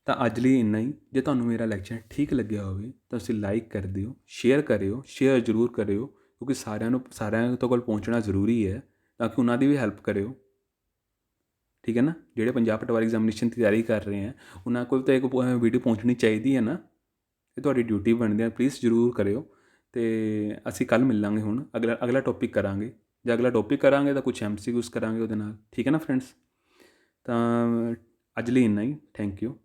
ਤਾਂ ਅੱਜ ਲਈ ਇੰਨਾ ਹੀ। ਜੇ ਤੁਹਾਨੂੰ ਮੇਰਾ ਲੈਕਚਰ ਠੀਕ ਲੱਗਿਆ ਹੋਵੇ ਤਾਂ ਤੁਸੀਂ ਲਾਈਕ ਕਰ ਦਿਓ, ਸ਼ੇਅਰ ਕਰਿਓ, ਸ਼ੇਅਰ ਜ਼ਰੂਰ ਕਰਿਓ, ਕਿਉਂਕਿ ਸਾਰਿਆਂ ਤੋਂ ਕੋਲ ਪਹੁੰਚਣਾ ਜ਼ਰੂਰੀ ਹੈ, ਤਾਂ ਕਿ ਉਹਨਾਂ ਦੀ ਵੀ ਹੈਲਪ ਕਰਿਓ, ਠੀਕ ਹੈ ਨਾ। ਜਿਹੜੇ ਪੰਜਾਬ ਪਟਵਾਰੀ ਐਗਜ਼ਾਮੀਨੇਸ਼ਨ ਦੀ ਤਿਆਰੀ ਕਰ ਰਹੇ ਹੈ ਉਹਨਾਂ ਕੋਲ ਤਾਂ ਇੱਕ ਵੀਡੀਓ ਪਹੁੰਚਣੀ ਚਾਹੀਦੀ ਹੈ ਨਾ, ਇਹ ਤੁਹਾਡੀ ਡਿਊਟੀ ਬਣਦੀ ਹੈ, ਪਲੀਜ਼ ਜ਼ਰੂਰ ਕਰਿਓ। ਅਤੇ ਅਸੀਂ ਕੱਲ੍ਹ ਮਿਲਾਂਗੇ, ਹੁਣ ਅਗਲਾ ਟੌਪਿਕ ਕਰਾਂਗੇ। ਜੇ ਅਗਲਾ ਟੌਪਿਕ ਕਰਾਂਗੇ ਤਾਂ ਕੁਛ MCQs ਕਰਾਂਗੇ ਉਹਦੇ ਨਾਲ, ਠੀਕ ਹੈ ਨਾ ਫਰੈਂਡਸ। ਤਾਂ ਅੱਜ ਲਈ ਇੰਨਾ ਹੀ, ਥੈਂਕ ਯੂ।